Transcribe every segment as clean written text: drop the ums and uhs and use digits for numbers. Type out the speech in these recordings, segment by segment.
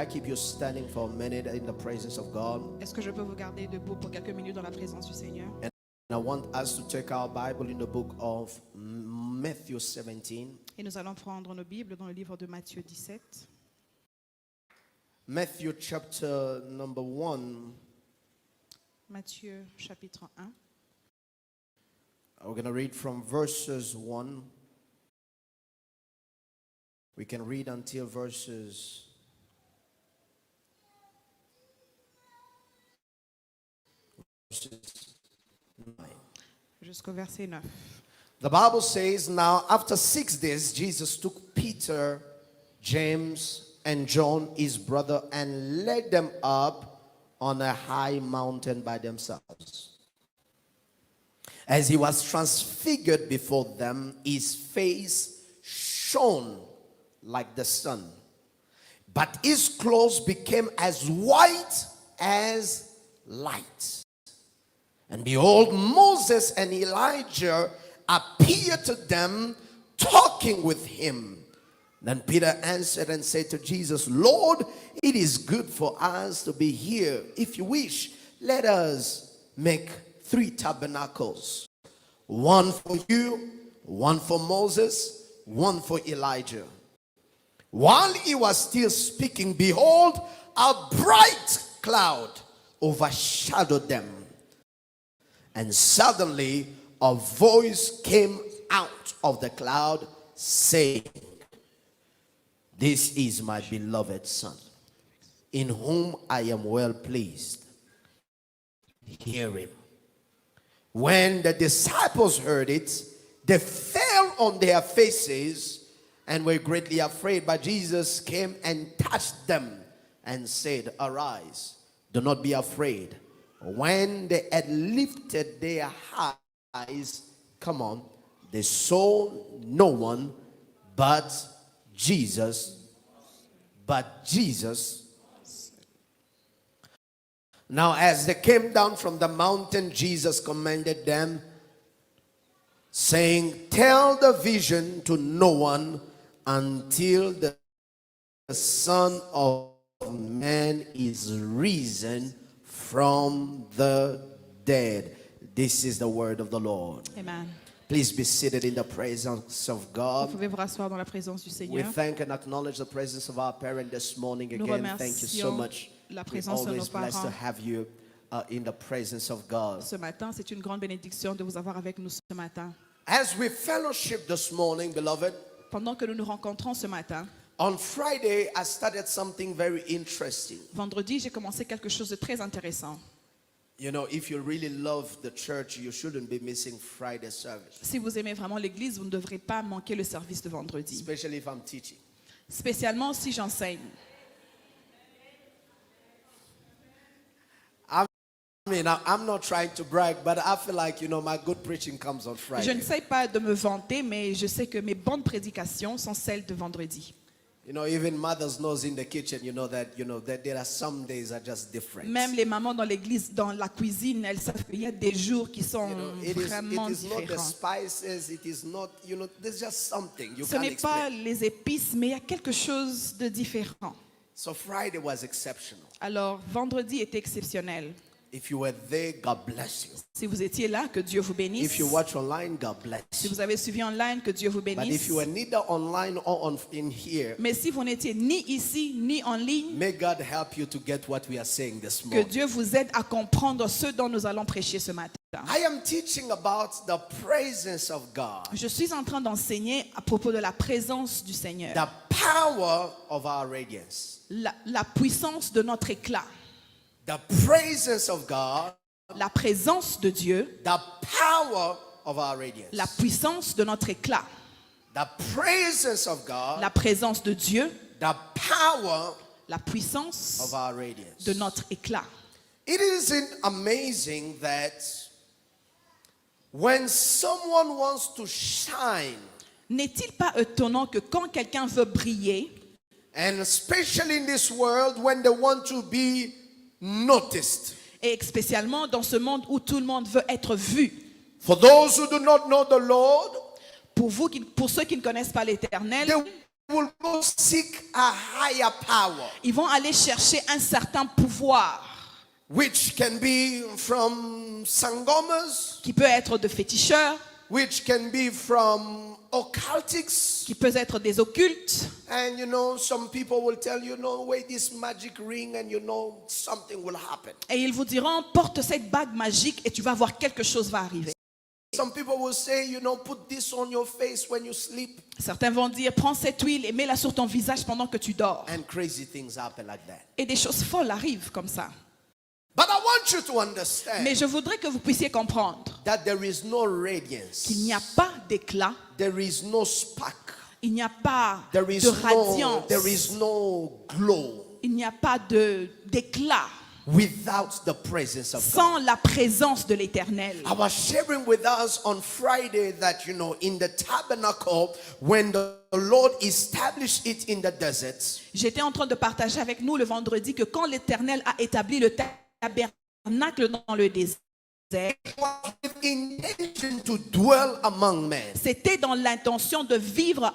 I keep you standing for a minute in the presence of God? Est-ce que je peux vous garder debout pour quelques minutes dans la présence du Seigneur? And I want us to take our Bible in the book of Matthew 17. Et nous allons prendre nos Bibles dans le livre de Matthieu 17. Matthew chapter number 1. Matthieu chapitre 1. We're going to read from verses 1. We can read until verses 9. Jusqu'au verset 9. The Bible says, now after 6 days, Jesus took Peter, James, and John, his brother, and led them up on a high mountain by themselves. As he was transfigured before them, his face shone like the sun, but his clothes became as white as light. And behold, Moses and Elijah appeared to them, talking with him. Then Peter answered and said to Jesus, Lord, it is good for us to be here. If you wish, let us make 3 tabernacles. One for you, one for Moses, one for Elijah. While he was still speaking, behold, a bright cloud overshadowed them. And suddenly a voice came out of the cloud saying, this is my beloved Son, in whom I am well pleased. Hear him. When the disciples heard it, they fell on their faces and were greatly afraid. But Jesus came and touched them and said, arise, do not be afraid. When they had lifted their eyes, they saw no one but Jesus. Now as they came down from the mountain, Jesus commanded them, saying, tell the vision to no one until the Son of Man is risen from the dead. This is the word of the Lord. Amen. Please be seated in the presence of Vous God. pouvez vous rasseoir dans la présence du We Seigneur. thank and acknowledge the presence of our parent this morning Nous again. Thank you so remercions much. la We're présence de nos always blessed to parents. have you in the presence of God. Ce matin, c'est une grande bénédiction de vous avoir avec nous ce matin. As we fellowship this morning, beloved, Pendant que nous nous rencontrons ce matin, on Friday I started something very interesting. vendredi, j'ai commencé quelque chose de très intéressant. You know, if you really love the church, you shouldn't be missing Friday service, Si vous aimez vraiment l'Église, vous ne devrez pas manquer le service de vendredi. especially if I'm teaching. Spécialement si j'enseigne. I mean, I'm not trying to brag, but I feel like, you know, my good preaching comes on Je Friday. ne sais pas de me vanter, mais je sais que mes bonnes prédications sont celles de vendredi. You know, even mothers knows in the kitchen, that there are some days are just different. Même les mamans dans l'église, dans la cuisine, elles savent qu'il y a des jours qui sont It vraiment is not the différents. spices, it is not, there's just something you Ce can't n'est pas explain. les épices, mais il y a quelque chose de différent. So Friday was exceptional. Alors, vendredi était exceptionnel. If you were there, God bless you. Si vous étiez là, que Dieu vous bénisse. If you watch online, God bless Si you. vous avez suivi online, que Dieu vous But if bénisse. you were neither online or in here, Mais si vous n'étiez ni ici, ni en ligne, may God help you to get what we are saying this que morning. Dieu vous aide à comprendre ce dont nous allons prêcher ce matin. I am teaching about the presence of God, Je suis en train d'enseigner à propos de la présence du Seigneur. the power of our radiance, La puissance de notre éclat. the presence of God, La présence de Dieu. the power of our radiance, La puissance de notre éclat. the presence of God, La présence de Dieu. the power La puissance of our radiance. de notre éclat. It isn't amazing that when someone wants to shine, N'est-il pas étonnant que quand quelqu'un veut briller, and especially in this world when they want to be noticed, et spécialement dans ce monde où tout le monde veut être vu, for those who do not know the Lord, pour ceux qui ne connaissent pas l'Éternel, they will go seek a higher power, Ils vont aller chercher un certain pouvoir which can be from sangomas, qui peut être de féticheurs, which can be from occultics. qui peut être des occultes. And some people will tell you, no, wear this magic ring and something will happen. Et ils vous diront, porte cette bague magique et tu vas voir quelque chose va arriver. Some people will say, put this on your face when you sleep. Certains vont dire, prends cette huile et mets-la sur ton visage pendant que tu dors. And crazy things happen like that. Et des choses folles arrivent comme ça. But I want you to understand Mais je voudrais que vous puissiez comprendre that there is no radiance. qu'il n'y a pas d'éclat, There is no spark. il n'y a pas There is de radiance, there is no glow il n'y a pas d'éclat without the presence of God. sans la présence de l'Éternel. I was sharing with us on Friday that, in the tabernacle, when the Lord established it in the deserts, J'étais en train de partager avec nous le vendredi que quand l'Éternel a établi le tabernacle dans le désert, it was with intention to dwell among men. c'était dans l'intention de vivre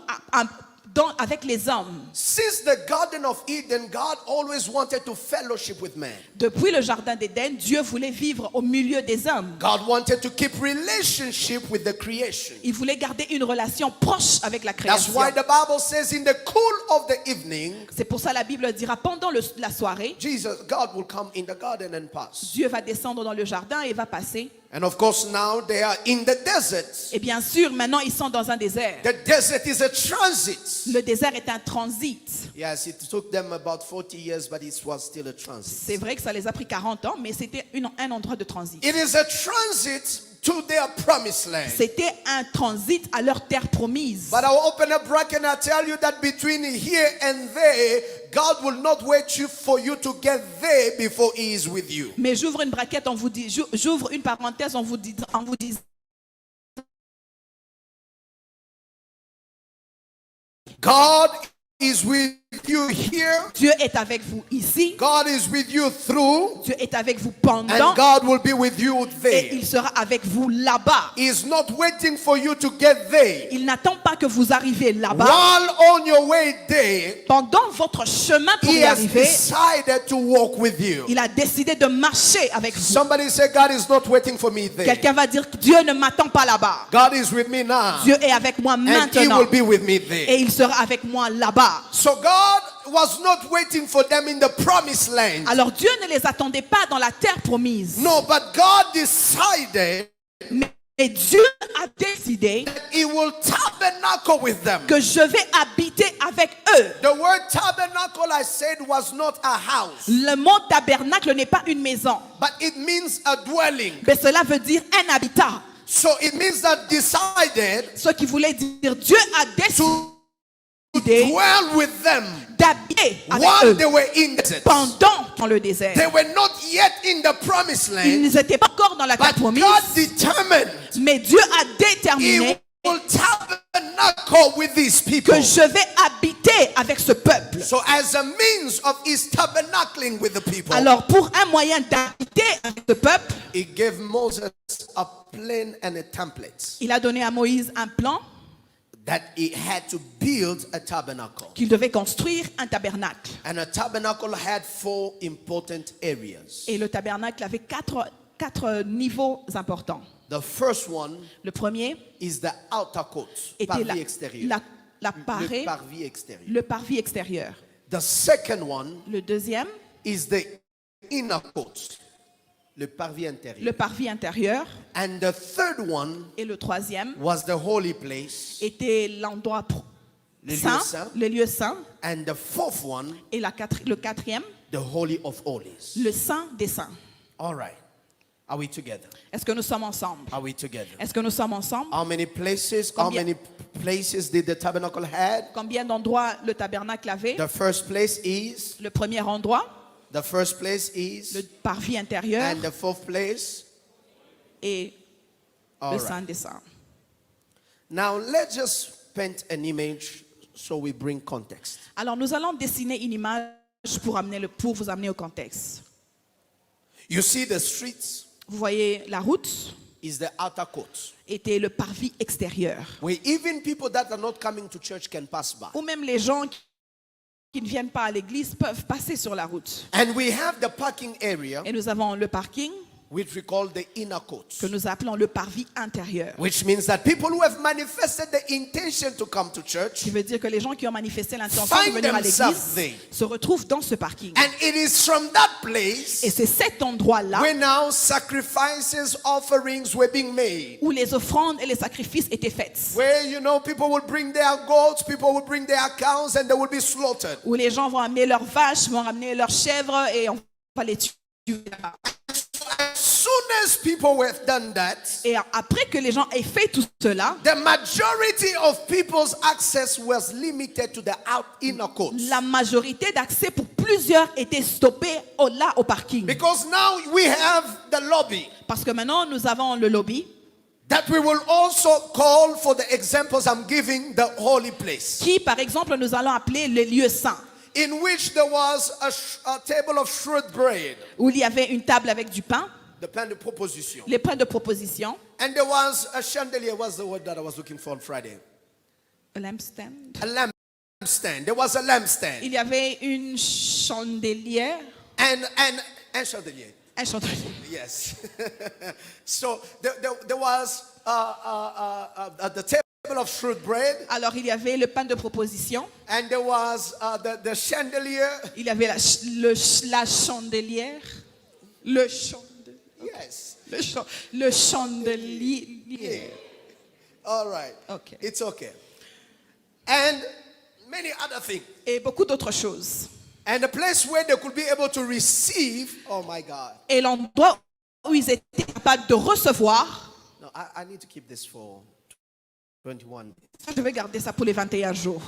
avec les hommes. Since the Garden of Eden, God always wanted to fellowship with men. Depuis le jardin d'Éden, Dieu voulait vivre au milieu des hommes. God wanted to keep relationship with the creation. Il voulait garder une relation proche avec la That's création. why the Bible says in the cool of the evening, C'est pour ça la Bible dira pendant la soirée, God will come in the garden and pass. Dieu va descendre dans le jardin et va passer. And of course now they are in the desert. Et bien sûr, maintenant ils sont dans un désert. The desert is a transit. Le désert est un transit. Yes, it took them about 40 years, but it was still a C'est transit. vrai que ça les a pris 40 ans, mais c'était un endroit de transit. It is a transit to their promised land. C'était un transit à leur terre promise. But I'll open a bracket and I'll tell you that between here and there, God will not wait for you to get there before He is with you. Mais j'ouvre une braquette, j'ouvre une parenthèse en vous disant God is with you here. Dieu est avec vous ici, God is with you through. Dieu est avec vous And pendant, God will be with you et there. il sera avec vous là-bas. He is not waiting for you to get there. Il n'attend pas que vous arriviez là-bas. While on your way there, Pendant votre chemin pour He y has arriver, decided to walk with you. il a décidé de marcher avec vous. Somebody say, God is not waiting for me there. Quelqu'un va dire, Dieu ne m'attend pas là-bas. God is with me now. Dieu est avec moi And He maintenant. will be with me there. Et il sera avec moi là-bas. So God was not waiting for them in the promised land. Alors Dieu ne les attendait pas dans la terre promise. No, but God decided Mais Dieu a décidé He will tabernacle with them. que je vais habiter avec eux. The word tabernacle, I said, was not a house, Le mot tabernacle n'est pas une maison, but it means a dwelling. mais cela veut dire un habitat. So it means that decided Ce qui voulait dire Dieu a to décidé dwell with them d'habiter avec while eux they were in the desert. pendant dans le désert. They were not yet in the promised land, Ils n'étaient pas encore dans la terre but promise, God determined mais Dieu a He déterminé will tabernacle with these people. que je vais habiter avec ce peuple. So as a means of His tabernacling with the people, Alors pour un moyen d'habiter avec ce peuple, He gave Moses a plan and a template il a donné à Moïse un plan that he had to build a tabernacle. qu'il devait construire un tabernacle. And a tabernacle had 4 important areas. Et le tabernacle avait quatre niveaux importants. The first one Le premier is the outer court, était parvis extérieur. la Le parée, parvis extérieur. le parvis extérieur. The second one Le deuxième, is the inner court, le parvis le intérieur. parvis intérieur. And the third one Et le troisième was the holy place, était l'endroit le lieu saint, saint. le lieu saint. And the fourth one, Et le quatrième, the holy of holies. le saint des saints. All right. Are we together? Est-ce que nous sommes ensemble? Are we together? Est-ce que nous sommes ensemble? How many places? How Combien- many places did the tabernacle had? Combien d'endroits le tabernacle avait? The first place is. Le premier endroit, The first place le is. parvis intérieur And the fourth place. et All le right. saint des saints. Now let's just paint an image so we bring context. Alors nous allons dessiner une image pour vous amener au contexte. You see the streets. Vous voyez la route, is the outer court. était le parvis extérieur, Where even people that are not coming to church can pass by. où même les gens qui ne viennent pas à l'église peuvent passer sur la route. And we have the parking area, Et nous avons le parking which we call the inner court. que nous appelons le parvis intérieur, Which means that people who have manifested the intention to come to church, qui veut dire que les gens qui ont manifesté l'intention de find venir à themselves l'église there. se retrouvent dans ce parking. And it is from that Et place c'est cet endroit-là where now sacrifices, offerings were being made. où les offrandes et les sacrifices étaient faits, Where, people would bring their goats, people would bring their cows, and they would be slaughtered. où les gens vont amener leurs vaches, vont amener leurs chèvres et on va les tuer là-bas. As soon as people have done that, Et après que les gens aient fait tout cela, the majority of people's access was limited to the inner court. la majorité d'accès pour plusieurs était stoppée là au parking. Because now we have the lobby Parce que maintenant nous avons le lobby that we will also call, for the examples I'm giving, the holy place, qui, par exemple, nous allons appeler le lieu saint, in which there was a table of shred bread, où il y avait une table avec du pain, the pan de proposition, les pains de proposition, and there was a chandelier. What's the word that I was looking for on Friday? un lampstand. A lampstand. There was a lampstand Il y avait une chandelière, and chandelier. un chandelier. Yes. So there was the table of shred bread, Alors il y avait le pain de proposition, and there was the chandelier. il y avait la chandelière, le Yes. chandelier. Yeah. All right. Okay. It's okay. And many other things. Et beaucoup d'autres choses. And a place where they could be able to receive. Oh my God. Et l'endroit où ils étaient capables de recevoir, No, I need to keep this for 21 je vais garder ça pour les 21 jours.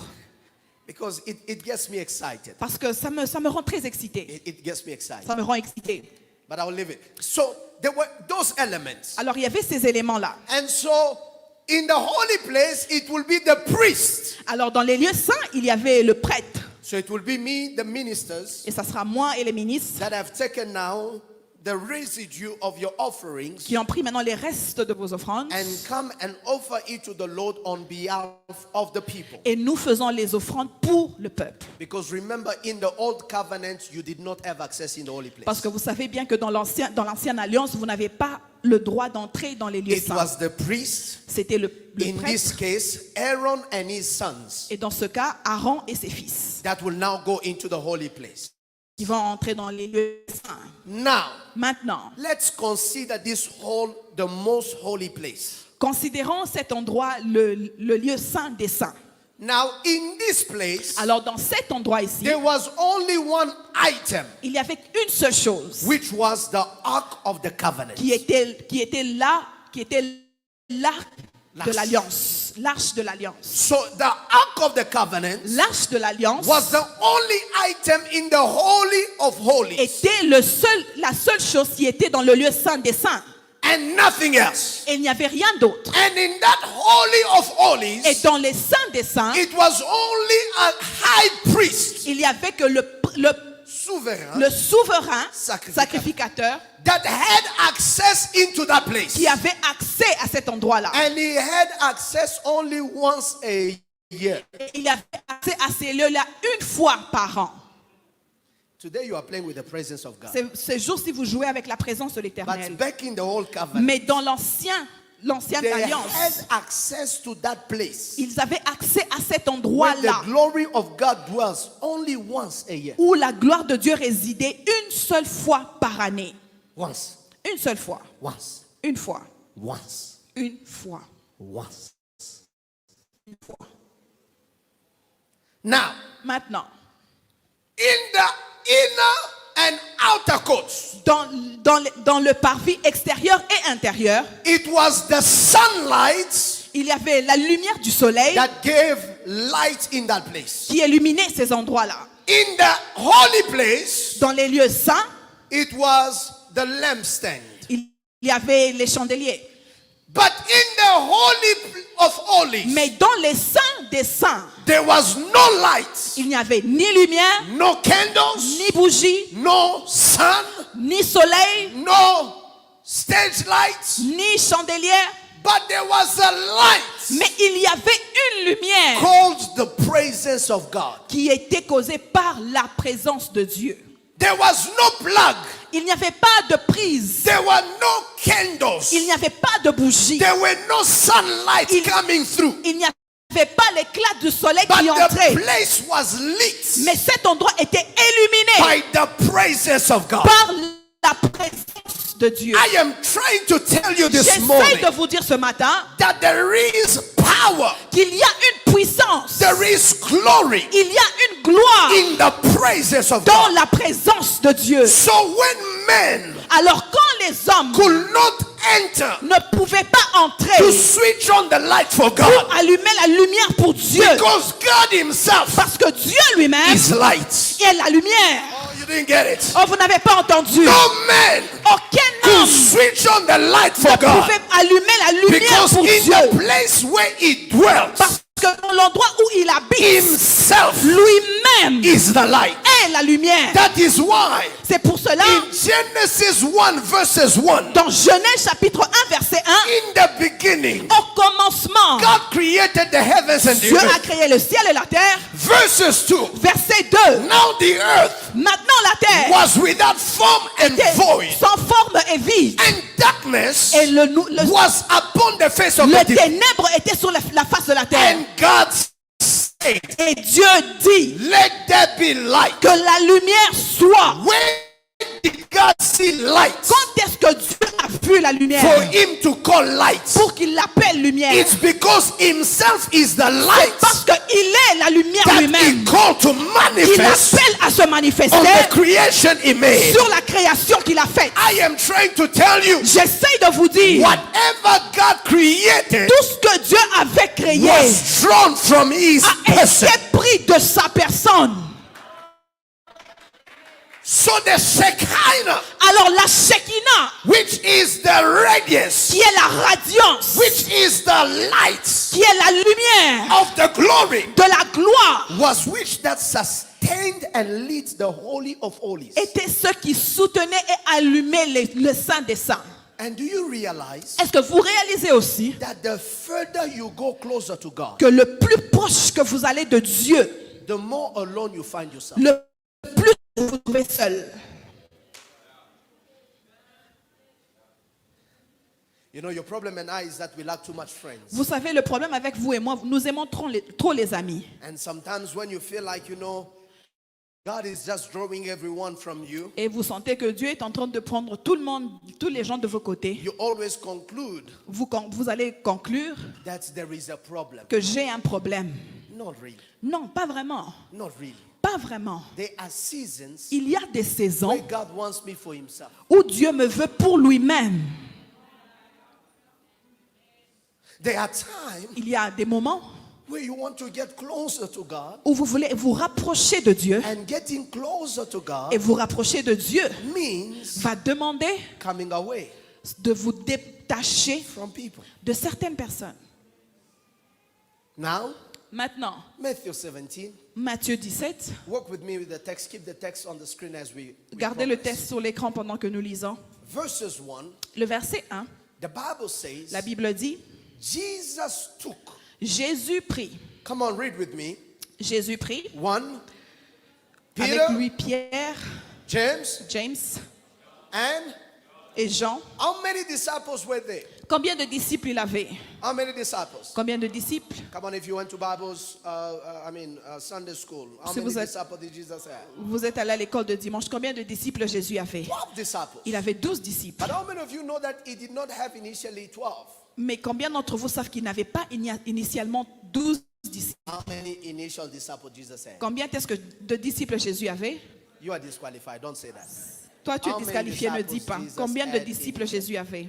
because it gets me excited. Parce que ça me rend très excité. It gets me excited. Ça me rend excité. But I'll leave it. So there were those elements. Alors il y avait ces éléments-là. And so in the holy place, it will be the priest. Alors dans les lieux saints, il y avait le prêtre. So it will be me, the ministers, Et ça sera moi et les ministres that have taken now the residue of your offerings qui ont pris maintenant les restes de vos offrandes. and come and offer it to the Lord on behalf of the people. Et nous faisons les offrandes pour le peuple. Because remember, in the old covenant, you did not have access in the holy place. Parce que vous savez bien que dans l'ancienne alliance, vous n'avez pas le droit d'entrer dans les lieux It saints. was the priest, C'était le in this prêtre. case, Aaron and his sons, Et dans ce cas, Aaron et ses fils that will now go into the holy place. qui vont entrer dans les lieux saints. Now, Maintenant, let's consider the most holy place. considérons cet endroit le lieu saint des saints. Now, in this place, Alors dans cet endroit ici, there was only one item, il y avait une seule chose which was the Ark of the Covenant. qui était l'arche de l'alliance. L'arche de l'alliance. So the Ark of the Covenant L'arche de l'alliance was the only item in the Holy of Holies, était la seule chose qui était dans le lieu saint des saints. and nothing else. Et il n'y avait rien d'autre. And in that Holy of Et Holies, dans les saints des saints, it was only a high priest, il y avait que le souverain sacrificateur that had access into that place. qui avait accès à cet endroit-là. And he had access only once a year. Et il avait accès à ces lieux-là une fois par an. Today you are playing with the presence of God. Ces jours-ci, vous jouez avec la présence de But l'Éternel. back in the old covenant, Mais dans l'ancienne they alliance, had access to that place ils avaient accès à cet where endroit-là the glory of God dwells only once a year. où la gloire de Dieu résidait une seule fois par année. Once, Une seule fois. once, Une fois. once, Une fois. once. Une fois. Now, Maintenant, in the inner and outer courts, dans le parvis extérieur et intérieur, it was the sunlight il y avait la lumière du soleil that gave light in that place. qui illuminait ces endroits-là. In the holy place, Dans les lieux saints, it was the lampstand. il y avait les chandeliers. But in the holy of holies, Mais dans les saints des saints, there was no light, il n'y avait ni lumière, no candles, ni bougie, no sun, ni soleil, no stage lights, ni chandelière, but there was a light mais il y avait une lumière called the praises of God. qui était causée par la présence de Dieu. There was no plug. Il n'y avait pas de prise. There were no candles. Il n'y avait pas de bougie. There were no sunlight coming through. Il n'y avait pas l'éclat du soleil But qui the entrait. place was lit Mais cet endroit était illuminé by the praises of God. par la présence de Dieu. I am trying to tell you this J'essaie morning de vous dire ce matin that there is power, qu'il y a une puissance, there is glory il y a une gloire in the praises of dans God. la présence de Dieu. So when men Alors quand les hommes could not enter ne pouvaient pas entrer to switch on the light for God, pour allumer la lumière pour Dieu, because God himself parce que Dieu lui-même is light. est la lumière. Oh, you didn't get it. Oh, vous n'avez pas entendu. No man Aucun could homme switch on the light ne for God, pouvait allumer la lumière because pour in Dieu. the place where he dwells, Parce que dans l'endroit où il habite, himself lui-même is the light. est la lumière. That is why C'est pour cela, in Genesis 1 verses 1, dans Genèse chapitre 1, verset 1, in the beginning, au commencement, God created the heavens and the Dieu a earth. créé le ciel et la terre. Verses 2, Verset 2, now the earth maintenant la terre was without form and était void, sans forme et vide. and darkness Et le was upon the face of the deep. ténèbre était sur la face de la terre. And God said, Et Dieu dit let there be light. que la lumière soit. When did God see light Quand est-ce que Dieu a vu la lumière for him to call light? pour qu'il l'appelle lumière? It's because himself is the light Parce qu'il est la lumière that he lui-même. called to Il manifest appelle à se on the manifester creation he made. sur la création qu'il a faite. I am trying to tell you, J'essaie de vous dire, whatever God created tout ce que Dieu avait créé was drawn from his a person. été pris de sa personne. So the Shekinah, Alors la Shekinah, which is the radiance, qui est la radiance, which is the light qui est la lumière of the glory, de la gloire, was which that sustained and leads the Holy of Holies. était ce qui soutenait et allumait le Saint des Saints. And do you realize Est-ce que vous réalisez aussi that the further you go closer to God, que le plus proche que vous allez de Dieu, the more alone you find yourself? le plus vous vous trouvez seul? You know, your problem and I is that we lack too much friends. Vous savez, le problème avec vous et moi, nous aimons trop les amis. And sometimes when you feel like, you know, God is just drawing everyone from you, Et vous sentez que Dieu est en train de prendre tout le monde, tous les gens de vos côtés. you always conclude Vous allez conclure that there is a problem. que j'ai un problème. Not really. Non, pas vraiment. Not really. Pas vraiment. There are seasons Il y a des where saisons God wants me for himself. où Dieu me veut pour lui-même. There are times Il y a des moments where you want to get closer to God, où vous voulez vous rapprocher de Dieu. and getting closer to God Et vous rapprocher de Dieu means va demander coming away de vous détacher from people. de certaines personnes. Now, Maintenant, Matthew 17. Matthieu 17. Work with me with the text. Keep the text on the screen as we Gardez le progress. texte sur l'écran pendant que nous lisons. Verses 1, Le verset 1, the Bible says, la Bible dit, Jesus took. Jésus prit. Come on, read with me. Jésus prit 1, avec Peter, lui Pierre, James, James and et Jean. how many disciples were there? Combien de disciples il avait? How many disciples? Combien de disciples? Come on, if you went to Bibles, Sunday school, how Si many vous êtes- disciples did Jesus have? Vous êtes allé à l'école de dimanche. Combien de disciples Jésus avait? 12 disciples. Il avait 12 disciples. But how many of you know that he did not have initially 12? Mais combien d'entre vous savent qu'il n'avait pas initialement 12 disciples? How many initial disciples Jesus had? Combien est-ce que de disciples Jésus avait? You are disqualified. Don't say that. Toi, tu es How many disqualifié, ne disciples dis pas. Jesus Combien de had disciples in- Jésus avait?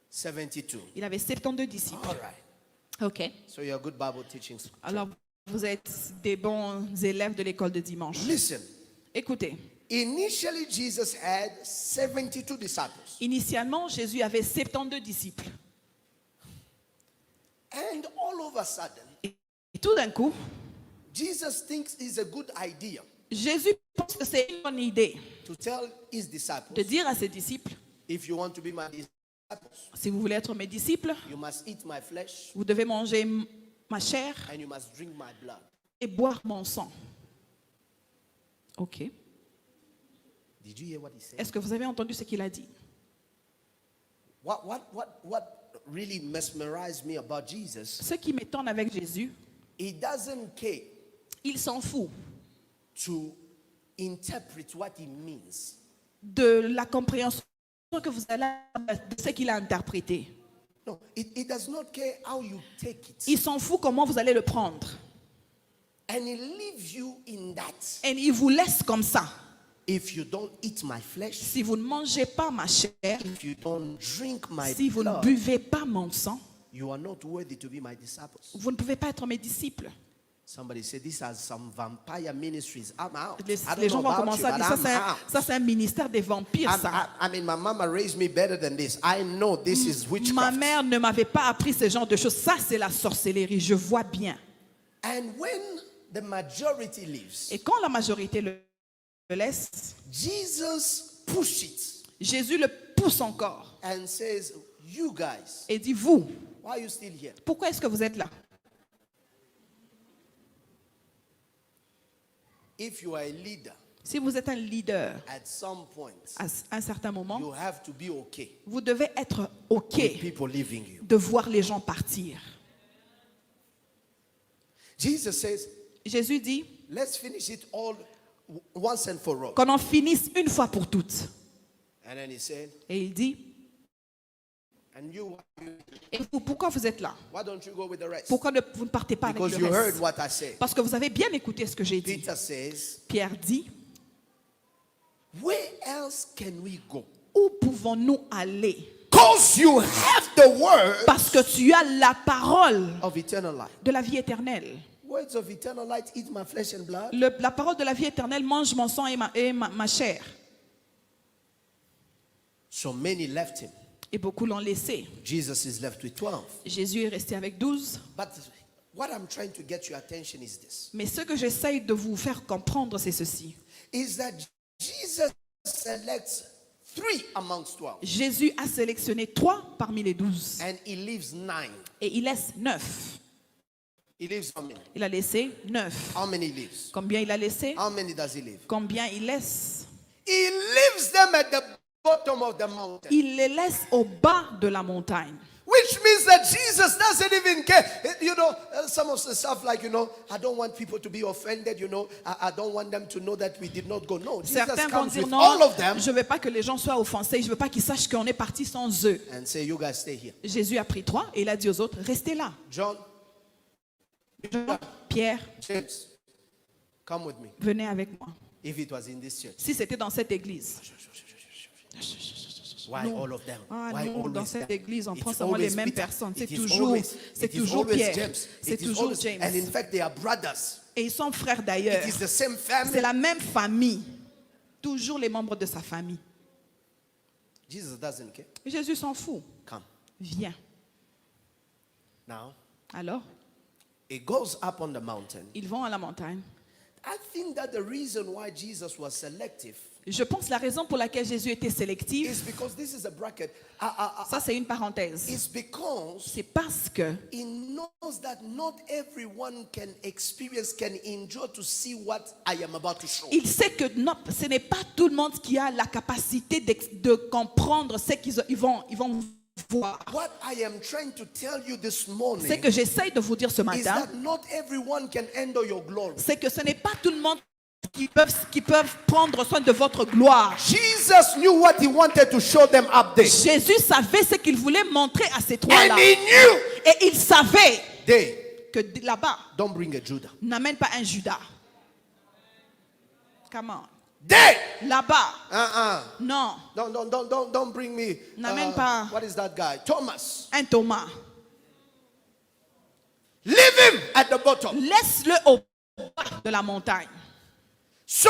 72. Il avait 72 disciples. All right. Ok. So you're a good Bible teaching. Alors, vous êtes des bons élèves de l'école de dimanche. Listen. Écoutez, Initially, Jesus had 72 disciples. initialement, Jésus avait 72 disciples. And all of a sudden, Et tout d'un coup, Jesus thinks it's a good idea Jésus pense que c'est une bonne idée to tell his de disciples, dire à ses disciples, If you want to be my disciples, Si vous voulez être mes disciples, you must eat my flesh vous devez manger ma chair and you must drink my blood. et boire mon sang. Ok. Did you hear what he said? Est-ce que vous avez entendu ce qu'il a dit? What really mesmerized me about Jesus, Ce qui m'étonne avec Jésus, he doesn't care il s'en fout to interpret what he means. de la compréhension que vous allez avoir de ce qu'il a interprété. No, he does not care how you take it. Il s'en fout comment vous allez le prendre. And he leaves you in that. Et il vous laisse comme ça. If you don't eat my flesh, Si vous ne mangez pas ma chair, if you don't drink my si vous ne blood, buvez pas mon sang, you are not worthy to be my disciples. vous ne pouvez pas être mes disciples. Somebody said these are some vampire ministries. I'm out. Les I don't les know gens vont about commencer you, à but dire I'm out. ça c'est un ministère des vampires ça. I mean, my mama raised me better than this. I know this is Ma witchcraft. mère ne m'avait pas appris ce genre de choses. Ça c'est la sorcellerie, je vois bien. And when the majority leaves, Et quand la majorité le laisse, Jesus pushes it Jésus le pousse encore and says, you guys, et dit vous, why are you still here? pourquoi est-ce que vous êtes là? If you are a leader, Si vous êtes un leader, at some point, à un certain moment, you have to be okay vous devez être with OK people leaving you. de voir les gens partir. Jesus says, Jésus dit let's finish it all once and for all. qu'on en finisse une fois pour toutes. And then he said, Et il dit, and you, et vous, pourquoi vous êtes là? why don't you go with the rest? Pourquoi vous ne partez pas avec Because le you heard reste? what I said. Parce que vous avez bien écouté ce que j'ai dit. Peter says, Pierre dit, where else can we go? où pouvons-nous aller? Because you have the word Parce que tu as la parole of eternal life. de la vie éternelle. Words of eternal life, eat my flesh and blood. La parole de la vie éternelle mange mon sang et ma chair. So many left him. Et beaucoup l'ont laissé. Jesus is left with 12. Jésus est resté avec 12. But what I'm trying to get your attention is this. Mais ce que j'essaye de vous faire comprendre, c'est ceci. Is that Jesus selects 3 amongst 12. Jésus a sélectionné 3 parmi les 12. And he leaves 9. Et il laisse 9. He leaves how many? Il a laissé 9. How many leaves? Combien il a laissé? How many does he leave? Combien il laisse? He leaves them at the bottom of the mountain. Il les laisse au bas de la montagne. Which means that Jesus doesn't even care. You know, some of the stuff like, you know, I don't want people to be offended, you know. I don't want them to know that we did not go. No, Jesus Certains vont comes dire with non, all of them je ne veux pas que les gens soient offensés, je ne veux pas qu'ils sachent qu'on est parti sans eux. and say, you guys stay here. Jésus a pris 3 et il a dit aux autres, restez là. John, Jean, Pierre, James, come with me. venez avec moi. If it was in this church, Si c'était dans cette église. why Non. all of them? Ah Why non, dans always cette them? église, on It's prend seulement les always mêmes Peter. personnes. It C'est is toujours, always- c'est it is toujours always Pierre. James. C'est It is toujours always- James. And in fact, they are brothers. Et ils sont frères d'ailleurs. It is the same family. C'est la même famille. Toujours les membres de sa famille. Jesus doesn't care. Jésus s'en fout. Come. Viens. Now, Alors, it goes up on the mountain. ils vont à la montagne. I think that the reason why Jesus was selective Je pense la raison pour laquelle Jésus était is sélectif, because this is a bracket. ça c'est une parenthèse. It's because C'est parce que he knows that not everyone can experience, can enjoy to see what I am about to show. il sait que non, ce n'est pas tout le monde qui a la capacité de comprendre ce qu'ils vont voir. What I am trying to tell you this morning C'est que j'essaye de vous dire ce is matin, that not everyone can handle your glory. c'est que ce n'est pas tout le monde qui peuvent prendre soin de votre gloire. Jesus knew what he wanted to show them up there. Jésus savait ce qu'il voulait montrer à ces trois-là. And he knew Et il savait they que là-bas, don't bring a Judah. n'amène pas un Judas. Comment? They Là-bas, non, don't bring me N'amène pas. what is that guy? Thomas. un Thomas. Leave him at the bottom. Laisse-le au bas de la montagne. So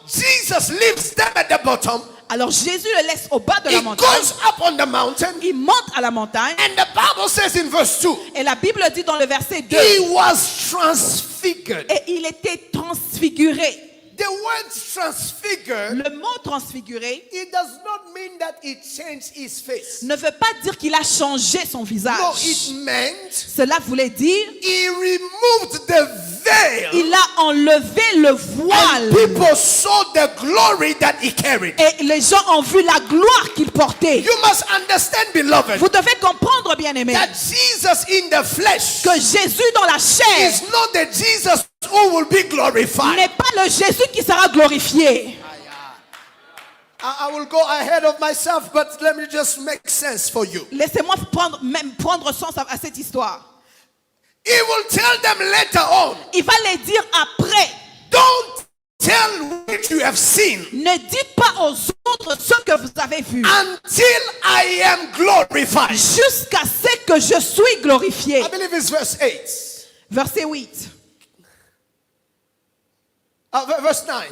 Jesus leaves them at the bottom. Alors Jésus le laisse au bas de He la montagne. goes up on the mountain. Il monte à la montagne. And the Bible says in verse 2, Et la Bible dit dans le verset 2, he was transfigured. et il était transfiguré. The word transfigure, Le mot transfiguré it does not mean that it changed his face. ne veut pas dire qu'il a changé son visage. No, it meant Cela voulait dire he removed the veil. il a enlevé le voile. And people saw the glory that he carried. Et les gens ont vu la gloire qu'il portait. You must understand, beloved, Vous devez comprendre, bien-aimés, that Jesus in the flesh que Jésus dans la chair is not the Jesus who will be glorified. n'est pas le Jésus qui sera glorifié. I will go ahead of myself, but let me just make sense for you. Laissez-moi prendre sens à cette histoire. He will tell them later on, Il va les dire après. don't tell what you have seen Ne dites pas aux autres ce que vous avez vu until I am glorified. jusqu'à ce que je suis glorifié. I believe it's verse 8. Verset 8. Verse 9.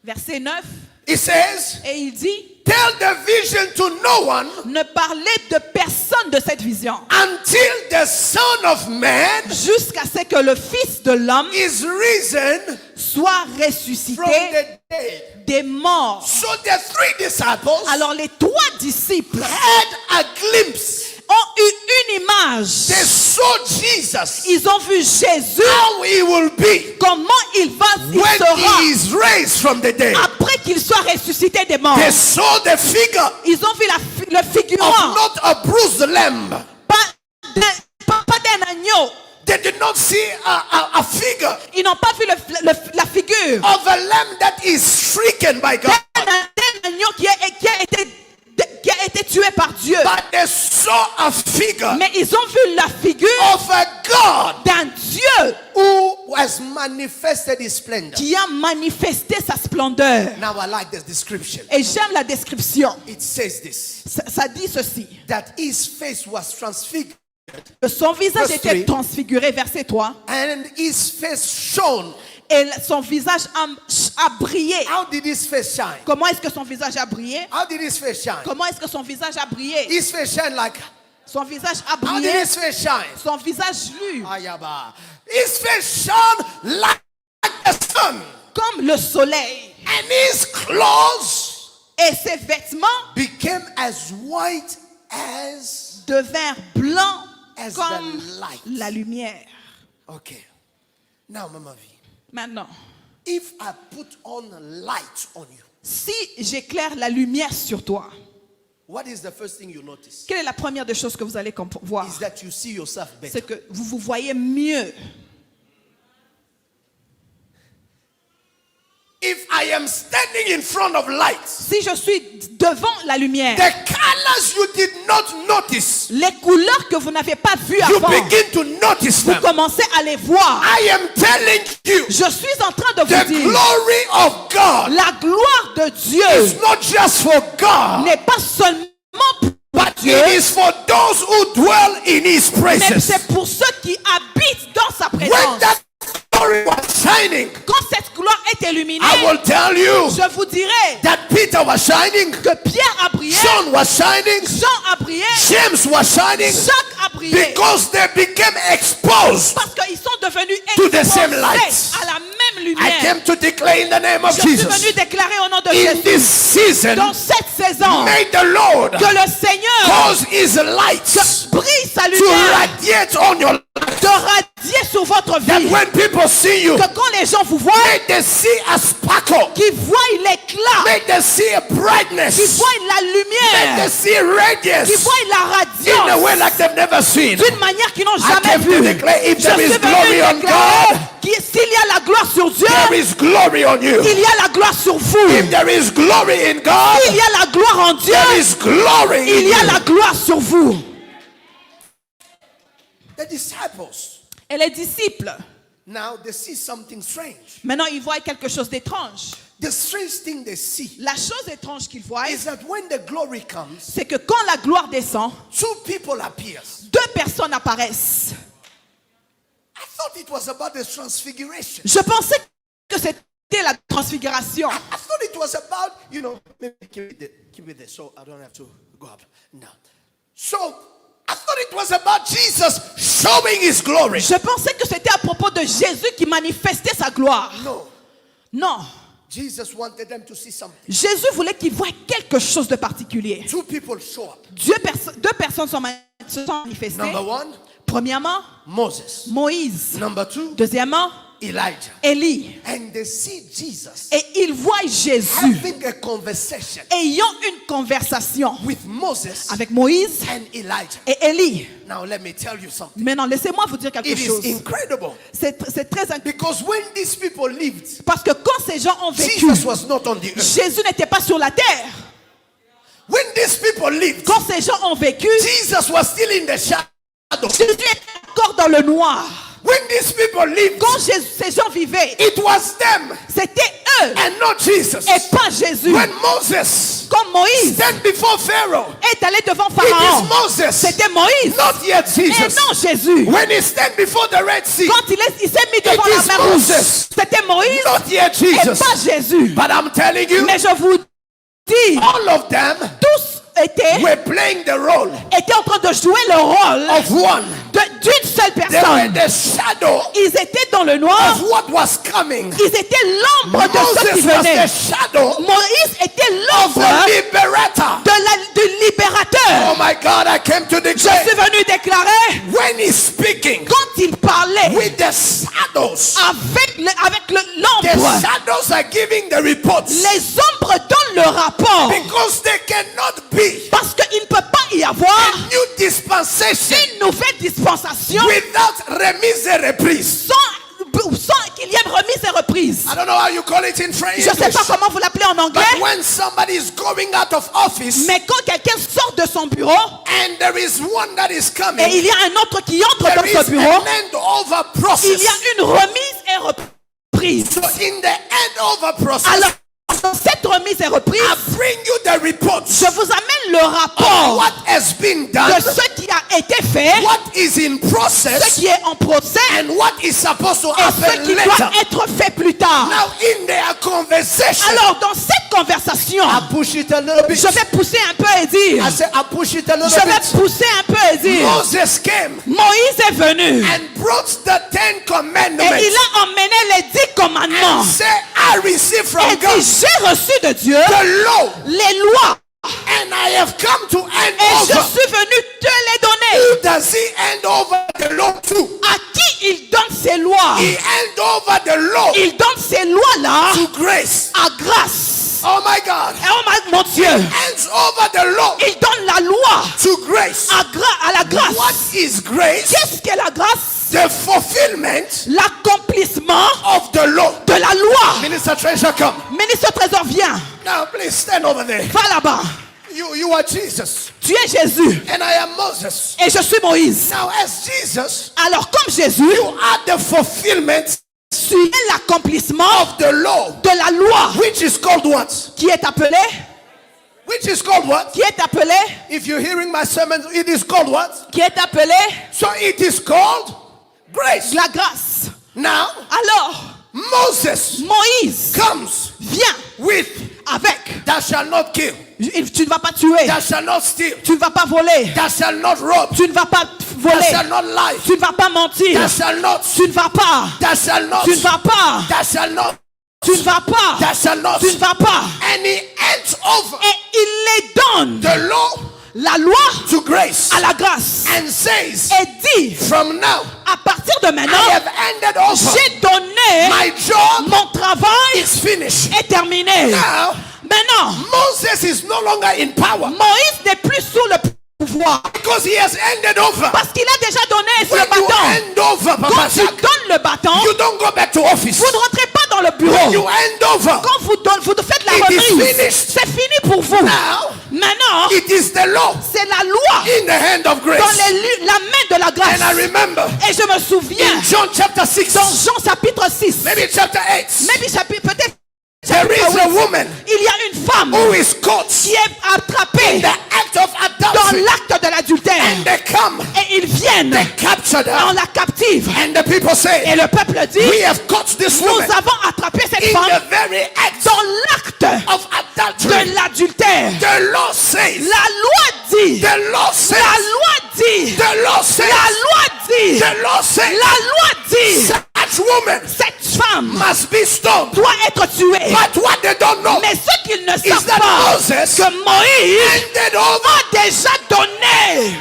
Verset 9. It says, Et il dit, tell the vision to no one ne parlez de personne de cette vision until the Son of Man jusqu'à ce que le Fils de l'homme is risen soit from ressuscité the dead. des morts. So the three disciples Alors les 3 disciples had a glimpse. ont eu une image. They saw Jesus, Ils ont vu Jésus, how he will be comment il when sera he is raised from the dead. après qu'il soit ressuscité des morts. They saw the figure Ils ont vu le of figurant, not a bruised lamb. pas d'un agneau. They did not see a figure Ils n'ont pas vu la figure of a lamb that is stricken by God. d'un agneau qui a été tué par Dieu. But they saw a figure Mais ils ont vu la figure of a God d'un Dieu who has manifested his splendor. qui a manifesté sa splendeur. Now I like this description. Et j'aime la description. It says this, Ça dit ceci. that his face was transfigured Que son visage Verse était 3. transfiguré, verset 3. and his face shone. Et son visage a brillé. How did his face shine? Comment est-ce que son visage a brillé? How did his face shine? Comment est-ce que son visage a brillé? His face shine like, Son visage a how did brillé. his face shine? Son visage lu Ayaba. His face shone like the sun. comme le soleil. And his clothes Et ses vêtements became as white as devinrent blancs As comme the light. la lumière. Okay. Now, Mama V, Maintenant, if I put on light on you, si j'éclaire la lumière sur toi, what is the first thing you notice? quelle est la première des choses que vous allez voir? Is that you see yourself better. C'est que vous vous voyez mieux. If I am standing in front of light, Si je suis devant la lumière, the colors you did not notice, les couleurs que vous n'avez pas vues you avant, begin to notice vous them. commencez à les voir. I am telling you, Je suis en train de the vous dire, glory of God la gloire de is Dieu not just for God, n'est pas seulement pour but Dieu, it is for those who dwell in His mais presence. c'est pour ceux qui habitent dans sa When présence. that glory was shining, Quand cette gloire est illuminée, I will tell you je vous dirai that Peter was shining, que Pierre a brillé, John was shining, Jean a brillé, James was shining, Jacques a brillé, because they became exposed. parce qu'ils sont devenus To the exposés same light. à la même I lumière. came to declare in the name of Je suis Jesus, venu déclarer au nom de in Jésus, this season, dans cette saison, may the Lord que le Seigneur cause His light brille sa to lumière, radiate on your life. de radier sur votre That vie. when people see you, Que quand les gens vous voient, may they see a sparkle, qu'ils voient l'éclat, may they see a qu'ils brightness, voient la may they lumière, see radiance qu'ils voient la in a way radiance like they've never seen. d'une manière qu'ils n'ont I jamais came to vue. declare if Je there suis is venu glory on déclarer God, s'il y a la gloire sur Dieu, there is glory on you. il y a la gloire sur vous. If there is glory in Il God, y a la gloire en Dieu, there is glory il in y a you. la gloire sur vous. The disciples, Et les disciples, now they see something strange. maintenant ils voient quelque chose d'étrange. The strange thing they see La chose étrange qu'ils voient, is that when the glory comes, c'est que quand la gloire descend, two people appears. 2 personnes apparaissent. I thought it was about the transfiguration. Je pensais que c'était la transfiguration. I thought it was about, maybe keep it there so I don't have to go up now. So I thought it was about Jesus showing His glory. Je pensais que c'était à propos de Jésus qui manifestait sa gloire. No, Non, Jesus wanted them to see something. Jésus voulait qu'ils voient quelque chose de particulier. Two people show up. Deux personnes se sont manifestées. Number one, Premièrement, Moses. Moïse. Number two, Deuxièmement, Elijah. Élie. And they see Jesus Et ils voient Jésus having a conversation ayant une conversation with Moses avec Moïse and Elijah. et Élie. Now let me tell you something. Maintenant, laissez-moi vous dire quelque It chose. is incredible C'est très incroyable. because when these people lived, Parce que quand ces gens ont vécu, Jesus was not on the earth. Jésus n'était pas sur la terre. When these people lived, Quand ces gens ont vécu, Jesus was still in the shadow. Jésus était encore dans le noir. When these people lived, Quand ces gens vivaient, it was them c'était eux and not Jesus. et pas Jésus. When Moses Comme Moïse stand before Pharaoh, est allé devant it Pharaon, is Moses, c'était Moïse not yet et Jesus. non Jésus. When he stand before the Red Sea, Quand il s'est mis devant It la is mer rouge, Moses. c'était Moïse not yet et Jesus. pas Jésus. But I'm telling you, Mais je vous dis, all of them tous were playing the role étaient en train de jouer le rôle of one. d'une seule They were personne. the shadow Ils étaient dans le noir, of what was coming. ils étaient l'ombre de ce qui Moses was the venait. shadow Moïse était of l'ombre the liberator. du libérateur. Oh my God, I came to Je declare, suis venu déclarer, when he's speaking quand il parlait with the shadows, avec the l'ombre, shadows are giving the reports les ombres donnent le rapport. because they cannot be Parce qu'il ne peut pas y avoir a new dispensation une nouvelle dispensation without remise et reprise. sans qu'il y ait remise et reprise. I don't know how you call it in French. Je ne sais pas comment vous l'appelez en anglais, But when somebody is going out of office mais quand quelqu'un sort de son bureau and there is one that is et coming, il y a un autre qui entre there dans is ce bureau, an handover il process. y a une remise et reprise. So in the handover process, Alors, dans cette remise et reprise, I bring you the reports je vous amène le of rapport what has been de done, ce qui a été fait, what is in ce process, qui est en procès and what is supposed to et ce happen qui later. doit être fait plus tard. Now in their conversation, Alors, dans cette conversation, I push it a little bit. je vais pousser un peu et dire, I say I push it a little je vais bit. pousser un peu et dire, Moses came Moïse est venu and brought the 10 commandments et il a emmené les 10 commandements and said, I received from et God dit, j'ai reçu de Dieu the law les lois and I have come to hand et je over. suis venu te les donner. Who does he hand over the law to? À qui il donne ces lois? He hand over the law Il donne ces lois-là to grace. à grâce. Oh my God. Et oh mon Dieu, Hands over the law il donne la loi to grace. à la grâce. What is grace? Qu'est-ce qu'est la grâce? The fulfillment L'accomplissement of the law. de la loi. Minister Treasure, come. Ministre Trésor, viens. Now please stand over there. Va là-bas. You are Jesus Tu es Jésus and I am Moses. et je suis Moïse. Now as Jesus, Alors comme Jésus, you are the fulfillment tu es l'accomplissement of the law, de la loi which is called what? qui est appelée, Which is called what? qui est appelée, If you're hearing my sermon, it is called what? qui est appelée So it is called grace. la grâce. Now, Alors, Moses Moïse comes vient with, avec, thou shalt not kill, tu ne vas pas tuer, thou shalt not steal, tu ne vas pas voler, thou shalt not rob, tu ne vas pas thou voler, shalt not lie, tu ne vas pas mentir, thou shalt not, tu ne vas pas, thou shalt not, tu ne vas pas, thou shalt not, tu ne vas pas, thou shalt not. tu ne vas pas. And he hands over Et il les donne, the law la loi to grace à la grâce. and says, Et dit, from now, à partir de I maintenant, have handed over. j'ai donné, My job mon travail is finished. est terminé. Now, Maintenant, Moses is no longer in power Moïse n'est plus sous le pouvoir because he has handed over. parce qu'il a déjà donné When le you bâton. hand over, Quand Papa tu Jack, donnes le bâton, you don't go back to office. vous ne rentrez pas dans le When you bureau. hand over, Quand vous faites la It is remise, finished. c'est fini pour vous. now Maintenant, it is the law c'est la loi in the hand of dans grace. la main de la And I grâce. remember Et je me souviens, in John chapter 6, dans Jean chapitre 6, maybe chapter 8, même chapitre, peut-être there is chapitre a 8, woman il y a une femme who is caught qui est attrapée in the act of dans adultery. l'acte de l'adultère. And they come, Et ils viennent, they captured on her. la captive. And the people Et say, le peuple dit, we have caught this nous woman avons attrapé cette in femme the very act dans l'acte of de adultery. l'adultère. The law says, La loi dit, the law la says, loi dit, the law says, la loi dit, the law says, la loi dit, such woman cette femme must be stoned. doit être tuée. But what they don't know Mais ce qu'ils ne is savent that pas, Moses que Moïse handed over. a déjà donné.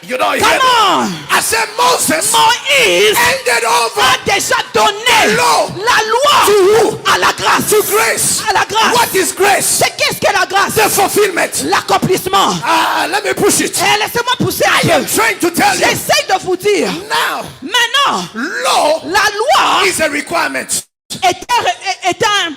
You don't hear Come me. on. I said Moses Moïse handed over a déjà donné law. la loi To who? à la grâce. To grace. À la grâce. What is grace? C'est qu'est-ce qu'est la grâce? The fulfillment. L'accomplissement. Let me push it. Laissez-moi pousser I un am peu. trying to tell you. J'essaie de vous dire. Now, Maintenant, law la loi is a requirement. est un...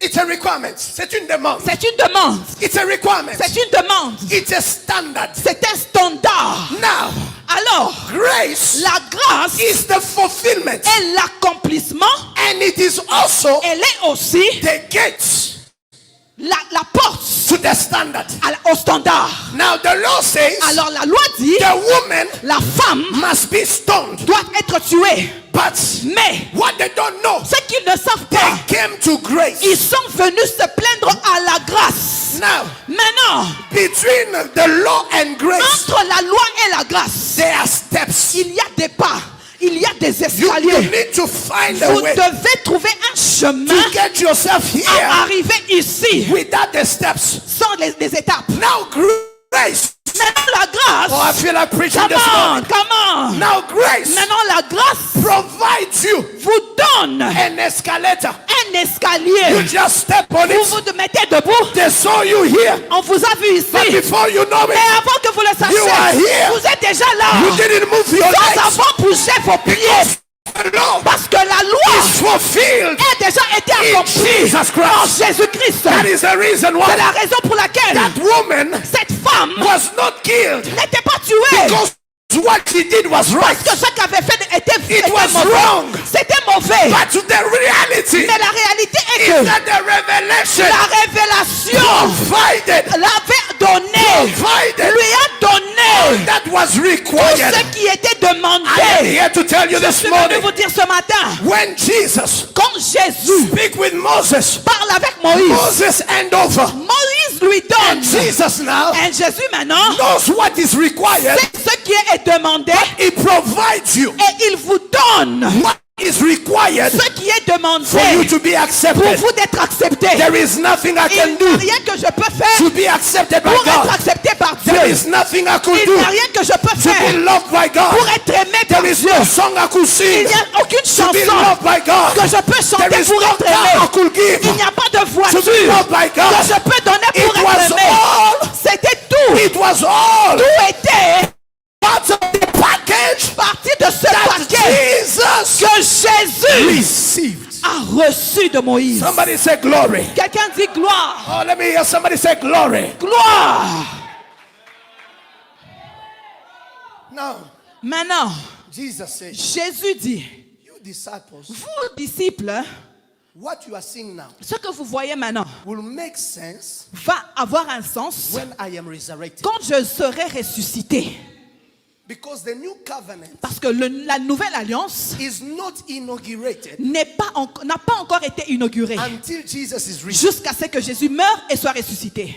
It's a requirement. C'est une demande. C'est une demande. It's a requirement. C'est une demande. It's a standard. C'est un standard. Now, Alors, grace la grâce is the fulfillment. est l'accomplissement. And it is also Elle est aussi the gate la porte to the standard. au standard. Now, the law says Alors, la loi dit, the woman la femme must be stoned. doit être tuée. But Mais, what they don't know, ce qu'ils ne savent they pas, came to grace. ils sont venus se plaindre à la grâce. Now, Maintenant, between the law and grace, entre la loi et la grâce, there are steps. il y a des pas, il y a des You escaliers. need to find a Vous way devez trouver un chemin to get yourself à here arriver ici, without the steps. sans les étapes. Now, grace. Maintenant, la grâce, Oh, I feel like preaching come this on, morning. come on. Now, grace Maintenant, la grâce provides you vous donne an escalator. un You escalier. just step on Vous it. vous mettez debout. They saw you here. On vous a vu But ici. before you know Mais it, avant que vous le You are sachiez, here. vous êtes déjà là. you didn't move your Sans legs. avoir bougé vos pieds. The law Parce que la loi is fulfilled a déjà été in accomplie Jesus en Christ. Jésus-Christ. That is the reason C'est why la raison pour laquelle that woman cette femme was not killed. n'était pas tuée. Because what she did was right. Parce que ce qu'avait fait était was mauvais. wrong. C'était mauvais. But the reality Mais la réalité est is que that the revelation la révélation provided l'avait donné, provided lui a donné that was tout required. ce qui était I am demandé. here to tell you Je this suis venu morning, vous dire ce matin, when Jesus quand Jésus speak with Moses, parle avec Moïse, Moses hand over, Moïse lui and donne. Jesus now Et Jésus maintenant, knows what is required. c'est ce qui est demandé He provides you et il vous donne what is required ce qui est demandé for you to be pour accepted. vous d'être accepté. There is nothing I Il can n'y a do rien que je peux faire to be accepted by pour être God. accepté par Dieu. There is nothing I could Il do n'y a rien que je peux to be faire loved by God. pour être aimé par There is Dieu. no song I could Il sing n'y a aucune to be chanson loved by God. que je peux chanter There is pour no être car I aimé. could give Il n'y a pas de to voiture be loved by que God. je peux donner pour It être was aimé. all, C'était tout. it was all Tout était part of the package parti de ce that paquet Jesus que Jésus received. a reçu de Moïse. Somebody say glory. Quelqu'un dit gloire. Oh, let me hear somebody say glory. Gloire. Now, Maintenant, Jesus said, Jésus dit, you disciples, vous disciples, what you are seeing now ce que vous voyez maintenant will make sense va avoir un sens when I am resurrected. quand je serai ressuscité. Because the new covenant Parce que la nouvelle alliance is not inaugurated n'a pas encore été inaugurée until Jesus is risen. jusqu'à ce que Jésus meure et soit ressuscité.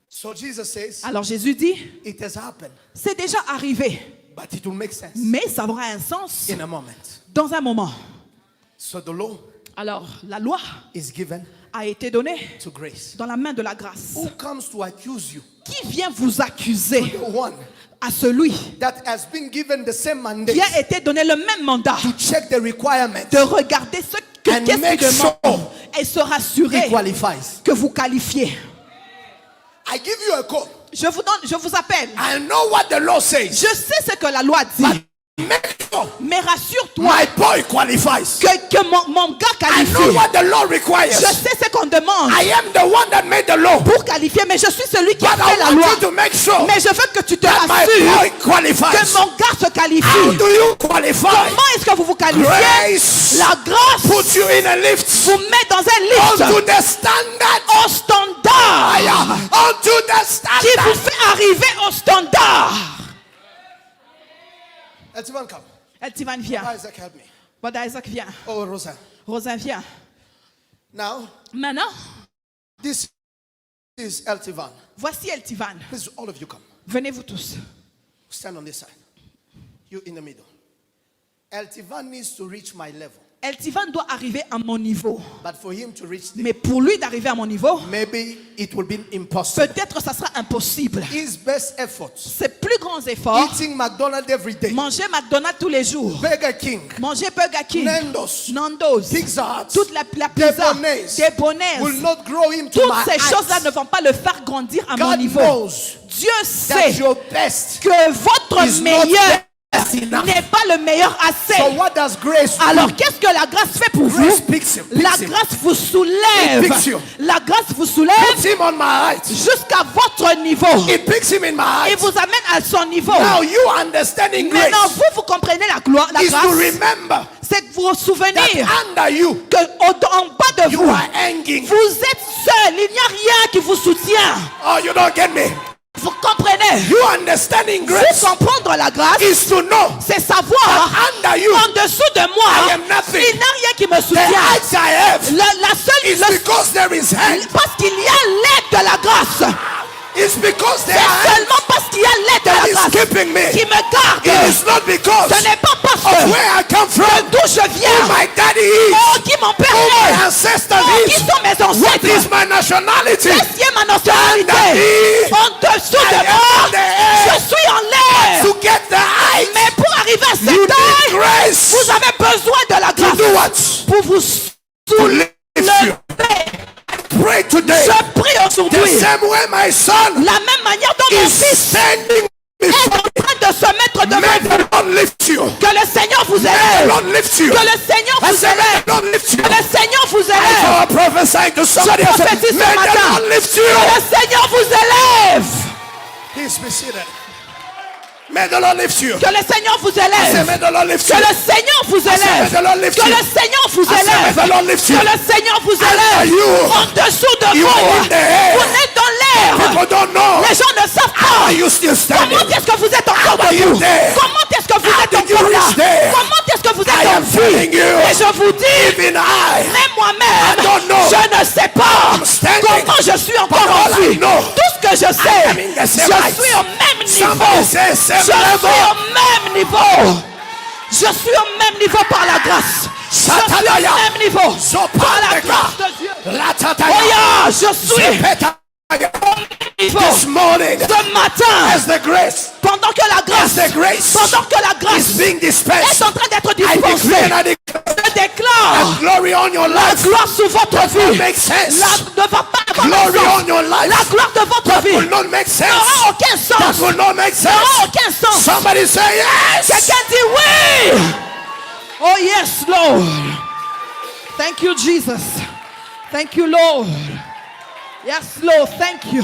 So Jesus says, Alors Jésus dit, it has happened, c'est déjà arrivé, but it will make sense mais ça aura un sens in a moment. dans un moment. So the law Alors la loi is given a été donnée to grace. dans la main de la grâce. Who comes to accuse you? Qui vient vous accuser? The one À celui that has been given the same mandate qui a été donné le même mandat to check the requirements de regarder ce and qu'est-ce make qu'il demande sure et se rassurer he qualifies. que vous qualifiez. I give you a call. Je vous appelle. I know what the law says. Je sais ce que la loi dit, Make sure mais rassure-toi my boy qualifies. que mon gars I know qualifie. what the law requires. Je sais ce qu'on demande I am the one that made the law. pour qualifier, mais je suis celui qui a But fait I la want loi. you to make sure Mais je veux que tu te that my rassures boy qualifies. que mon gars se How qualifie. do you qualify? Comment est-ce que vous vous qualifiez? Grace La grâce put you in a lift vous met dans un onto lift the standard. au standard Onto the qui vous standard. fait arriver au standard. Eltivan, come. Eltivan, viens. Isaac, help me. Brother Isaac, viens. Oh, Rosa. Rosin, viens. Now, Maintenant, this is Eltivan. voici Eltivan. Please, all of you come. Venez vous tous. Stand on this side. You in the middle. Eltivan needs to reach my level. Eltivan doit arriver à mon niveau. But for him to reach the, Mais pour lui d'arriver à mon niveau, maybe it will be impossible. peut-être ça sera impossible. His best efforts. Ses plus grands efforts, Eating McDonald's every day. manger McDonald's tous les jours, Burger King. manger Burger King, Nando's. Pizza Hut. toute la pizza, Debonnaise will Debonnaise. not grow him to Toutes my ces choses-là height. ne vont pas le faire grandir à mon God niveau. knows Dieu that sait your best que votre is not meilleur best enough. n'est pas le meilleur assez. So what does grace do? Alors qu'est-ce que la grâce fait pour Grace vous? picks him. La Picks him. grâce vous soulève. It picks you. La grâce vous soulève Puts him on my height. jusqu'à votre niveau. It picks him in my Il height. vous amène à son niveau. Now you understanding grace Maintenant, vous comprenez la gloire, la is to grâce. remember C'est que vous vous souvenez that under you, que en bas de you vous, are hanging. vous êtes seul. Il n'y a rien qui vous soutient. Oh, you don't get me. Vous comprenez? You understanding grace Vous comprendre la grâce, is to know c'est savoir under you, en dessous de moi, I am nothing. il n'y a rien qui me the soutient. heights I have La seule, is because there is hand. parce qu'il y a l'aide de la grâce. It's because there C'est are hands seulement parce qu'il y a l'aide de that la is grâce keeping me. qui me garde. It is not because Ce n'est pas parce of que where I come from, d'où je who viens, my daddy is, oh, qui mon père who my est, ancestors oh, qui is, sont mes what is ancêtres, my nationality. qu'est-ce qui est ma nationalité. Daddy, En dessous I de am moi, on the air. je suis en l'air. To get the height, Mais pour arriver à you cette need taille, grace vous avez besoin de la to grâce do what? pour vous To lift you. soulever. Pray today. Je prie The aujourd'hui, same way my son la même manière dont mon is fils standing est before en train de se mettre devant May vous. the Lord lift you. Que le Seigneur vous May the élève. Lord lift you. Que le Seigneur I vous said, may élève. the Lord lift you. Que le Seigneur vous I élève. saw a prophesy to somebody. I said, prophétise ce may the matin. Lord lift you. Que le Seigneur vous élève. Please be seated. May the Lord lift you. Que le Seigneur vous I said, élève. may the Lord lift Que you. le Seigneur vous I said, may élève. the Lord lift Que you. le Seigneur vous I said, may élève. the Lord lift you. Que le Seigneur vous Under élève. you. En dessous de You vous. are in the air. Vous êtes dans l'air. People don't know. Les gens ne savent How pas. are you still standing? Comment est-ce que vous êtes encore How are you debout? there? Comment est-ce que vous How êtes did you encore là? reach there? Comment est-ce que vous I êtes en am telling vie? you. Et je vous dis, Even I. même moi-même, I don't know. je ne sais pas I'm standing. comment je suis encore But all en I vie. know, Tout ce que je sais, am in the je same height. suis au même niveau. Somebody say same Je suis level. au même niveau. Je suis au même niveau par la grâce. Je suis au Satanaya. même niveau par la Zopandeka. grâce de Dieu. Ratataya. Oh yeah, je suis Zepeta. au même niveau. This morning, Ce matin, as the grace pendant que la grâce, As the grace pendant que la grâce is being est dispensed, en train d'être I decree dispensée, and I declare je déclare glory on your la life. gloire sur votre That will vie. make sense. La, ne va pas avoir Glory de sens. on your life. La gloire de votre That vie will not make sense. n'aura aucun sens. That will not make N'aura sense. aucun sens. Somebody say yes. Quelqu'un dit oui. Oh yes, Lord. Thank you, Jesus. Thank you, Lord. Yes, Lord. Thank you.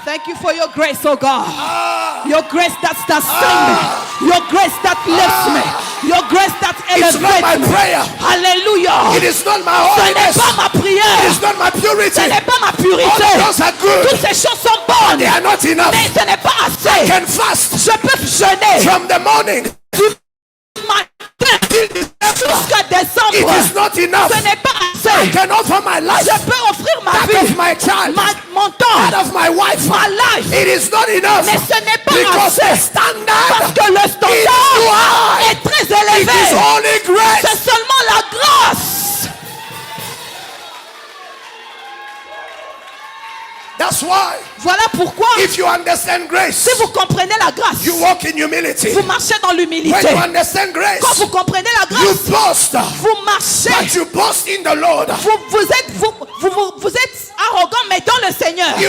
Thank you for your grace, oh God. Your grace that sustains me. Your grace that lifts me. Your grace that It's not my elevates me. prayer. Hallelujah. It is not my Ce n'est holiness. pas ma It prière. is not my purity. Ce n'est pas ma All purité. those are good. Toutes ces choses sont bonnes. They are not enough. Mais ce n'est pas assez. Can fast Je peux jeûner from the morning matin till December. jusqu'à It décembre. is not enough. Ce n'est pas I assez. can offer my life, Je peux offrir ma that vie, of my child, mon that temps, of my wife. ma life. It is not enough. Mais ce n'est pas Because the assez. Parce standard que le is too standard high. est très It is élevé. only grace. C'est seulement la grâce. That's why, Voilà pourquoi, if you understand grace, si vous comprenez la grâce, you walk in humility. vous marchez dans When l'humilité. you understand grace, Quand vous comprenez la you grâce, boast. vous marchez. But you boast in the Lord. Vous êtes arrogant, mais dans le Seigneur.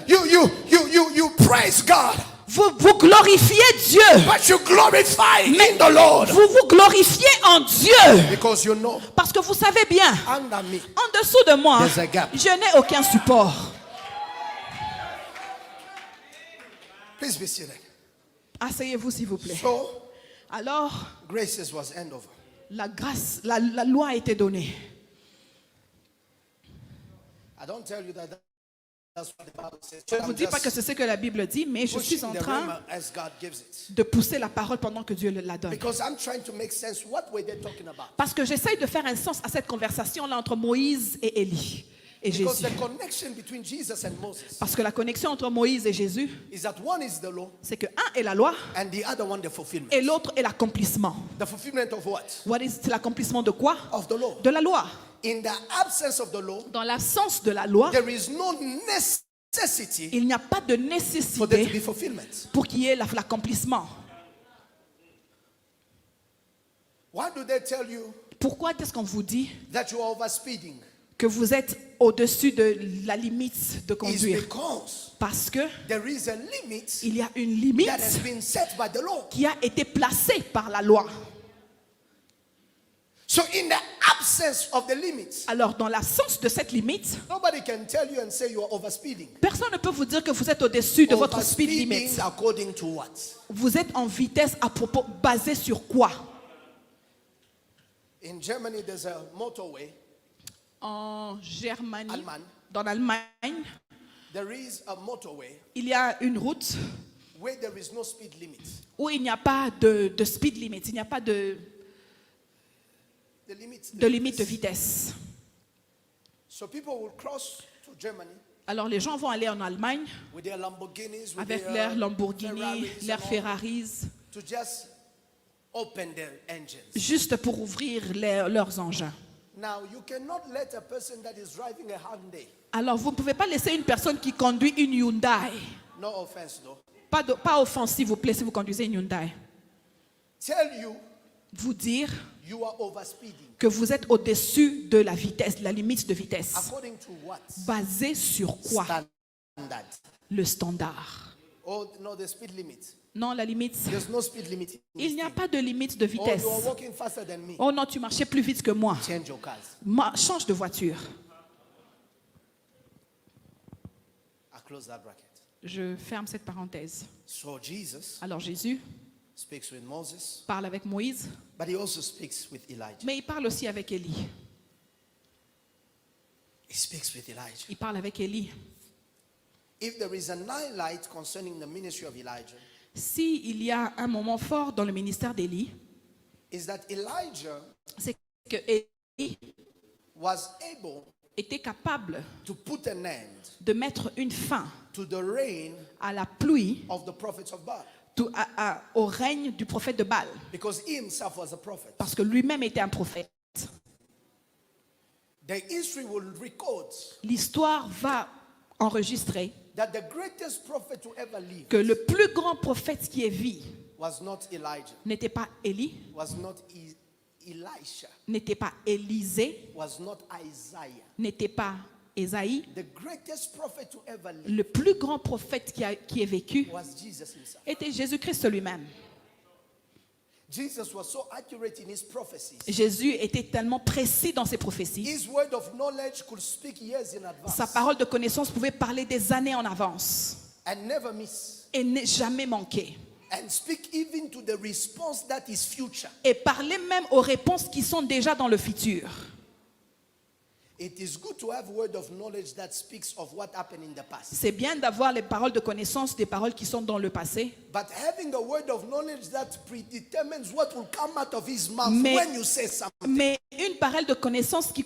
You praise God, Vous glorifiez Dieu. but you glorify in the Lord. Vous vous glorifiez en Dieu. Because you know, Parce que vous savez bien, under me, en dessous de moi, There's a gap. je n'ai aucun support. please be seated. Asseyez-vous s'il vous plaît. So, Alors, graces was end over. la grâce, la loi a été donnée. I don't tell you that that's what the Bible says. Je ne vous dis pas que c'est ce que la Bible dit, mais je suis en train as God gives it. de pousser la parole pendant que Dieu la donne. Because I'm trying to make sense. What were they talking about? Parce que j'essaye de faire un sens à cette conversation-là entre Moïse et Élie. et Because Jésus. the connection between Jesus and Moses Parce que la connexion entre Moïse et Jésus, is that one is the law c'est que un est la loi and the other one the fulfillment. et l'autre est l'accomplissement. The fulfillment of what? C'est l'accomplissement de quoi? Of the law. De la loi. In the absence of the law, Dans l'absence de la loi, there is no necessity il n'y a pas de for there to nécessité be fulfillment. pour qu'il y ait l'accomplissement. Why do they tell you Pourquoi est-ce qu'on vous dit that you are overspeeding? que vous êtes au-dessus de la limite de It's conduire? because Parce que there is a limit il y a une limite that has been set by the law. qui a été placée par la loi. So in the absence of the limit, Alors, dans l'absence de cette limite, nobody can tell you and say you are overspeeding. personne ne peut vous dire que vous êtes au-dessus de votre speed limit. Overspeeding according to what? Vous êtes en vitesse à propos basée sur quoi? In Germany, there's a motorway. En Germanie, Allemagne. dans l'Allemagne, There is a motorway il y a une route where there is no speed limit. où il n'y a pas de speed limit, il n'y a pas de limite de vitesse. So people will cross to Germany Alors les gens vont aller en Allemagne with their Lamborghinis, with avec their leurs Lamborghini, Ferraris leurs and all, Ferraris, to just open their engines. juste pour ouvrir leurs engins. Now, you cannot let a person that is driving a Hyundai, Alors vous ne pouvez pas laisser une personne qui conduit une Hyundai, no offense though, pas offensif s'il vous plaît si vous conduisez une Hyundai, tell you vous dire you are overspeeding. que vous êtes au-dessus de la vitesse, de la limite de vitesse. According to what? Basé sur quoi? Standard. Le standard. Oh, no, the speed limit. Non, la limite. There's no speed limit. Il n'y a pas de limite de Oh, vitesse. you are walking faster than me. Oh non, tu marchais plus vite que moi. Change your cars. Change de voiture. I close that bracket. Je ferme cette parenthèse. So Jesus Alors Jésus speaks with Moses, parle avec Moïse, but he also speaks with Elijah. mais il parle aussi avec Élie. He speaks with Elijah. Il parle avec Élie. If there is an highlight concerning the ministry of Elijah, Si il y a un moment fort dans le ministère d'Élie, is that Elijah c'est que Élie was able était capable to put an end de mettre une fin to the reign à la pluie, of the prophets of Baal, au règne du prophète de Baal, because he himself was a prophet. parce que lui-même était un prophète. The history will record L'histoire va enregistrer that the greatest prophet to ever live que le plus grand prophète qui ait vu was not Elijah, n'était pas Élie, was not Elisha, n'était pas Élisée, was not Isaiah. n'était pas Ésaïe. The greatest prophet to ever live Le plus grand prophète qui ait vécu was Jesus himself. était Jésus-Christ lui-même. Jesus was so accurate in his prophecies. Jésus était tellement précis dans ses prophéties. His word of knowledge could speak years in advance Sa parole de connaissance pouvait parler des années en avance and never miss, et n'est jamais manquer. and speak even to the response that is future. Et parler même aux réponses qui sont déjà dans le futur. It is good to have word of knowledge that speaks of what happened in the past. C'est bien d'avoir les paroles de connaissance, des paroles qui sont dans le passé. But having a word of knowledge that predetermines what will come out of his mouth Mais- when you say something. Mais une parole de connaissance qui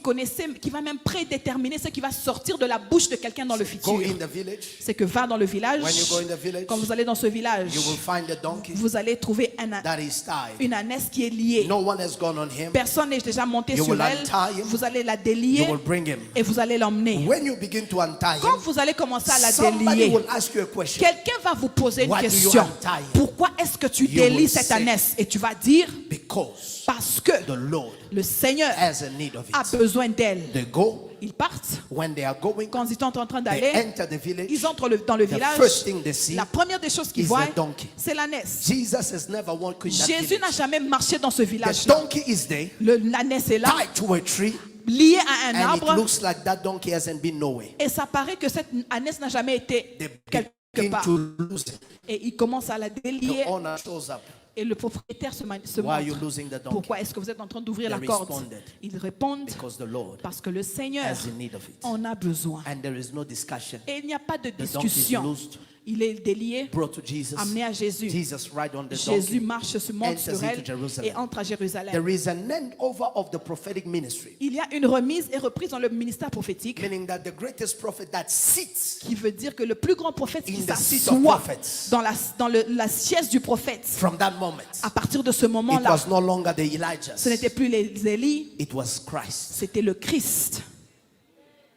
va même prédéterminer ce qui va sortir de la bouche de quelqu'un dans le Go futur. in the village. C'est que va dans le village. When you go in the village, Quand vous allez dans ce village, you will find a donkey vous allez trouver that is tied. une ânesse qui est liée. No one has gone on him. Personne n'est déjà monté You sur will elle. untie him. Vous allez la You délier will bring him. et vous allez l'emmener. When you begin to untie Quand him, vous allez commencer à la somebody délier, will ask you a question. quelqu'un va vous poser une Why do you question. untie him? Pourquoi est-ce que tu You will délies cette say, ânesse? Et tu vas dire, Because parce que the Lord le Seigneur has a need of a it. besoin d'elle. They go. Ils partent. When they are going, Quand ils sont en train they d'aller, enter the village. ils entrent dans le The village. first thing they see La première des choses qu'ils is voient, the donkey. c'est l'ânesse. Jesus has never walked in that Jésus n'a village. jamais marché dans ce The village. donkey is there, L'ânesse est là, tied to a tree, liée à un and it arbre. looks like that donkey hasn't been nowhere. Et ça paraît que cette ânesse n'a jamais été They quelque begin part. to lose it. Et il commence à la délier. The owner shows up. Et le propriétaire se Why are you montre. losing the donkey? Pourquoi est-ce que vous êtes en train d'ouvrir They la corde? responded, Ils répondent Because the Lord parce que le Seigneur has a need of it. en a besoin. And there is no discussion. Et il n'y a pas de The donkey is discussion. loosed. Il est délié, brought to Jesus. amené à Jésus. Jesus ride on the Jésus donkey. marche, se monte enters sur elle into Jerusalem. et entre à Jérusalem. There is an handover of the prophetic ministry, Il y a une remise et reprise dans le ministère prophétique, meaning that the greatest prophet that sits qui veut dire que le plus grand prophète qui in the seat of s'assoit prophets, dans la siège du prophète, from that moment, à partir de ce it moment-là, was no longer the ce Elijahs, n'était plus les Élie, it was Christ. c'était le Christ.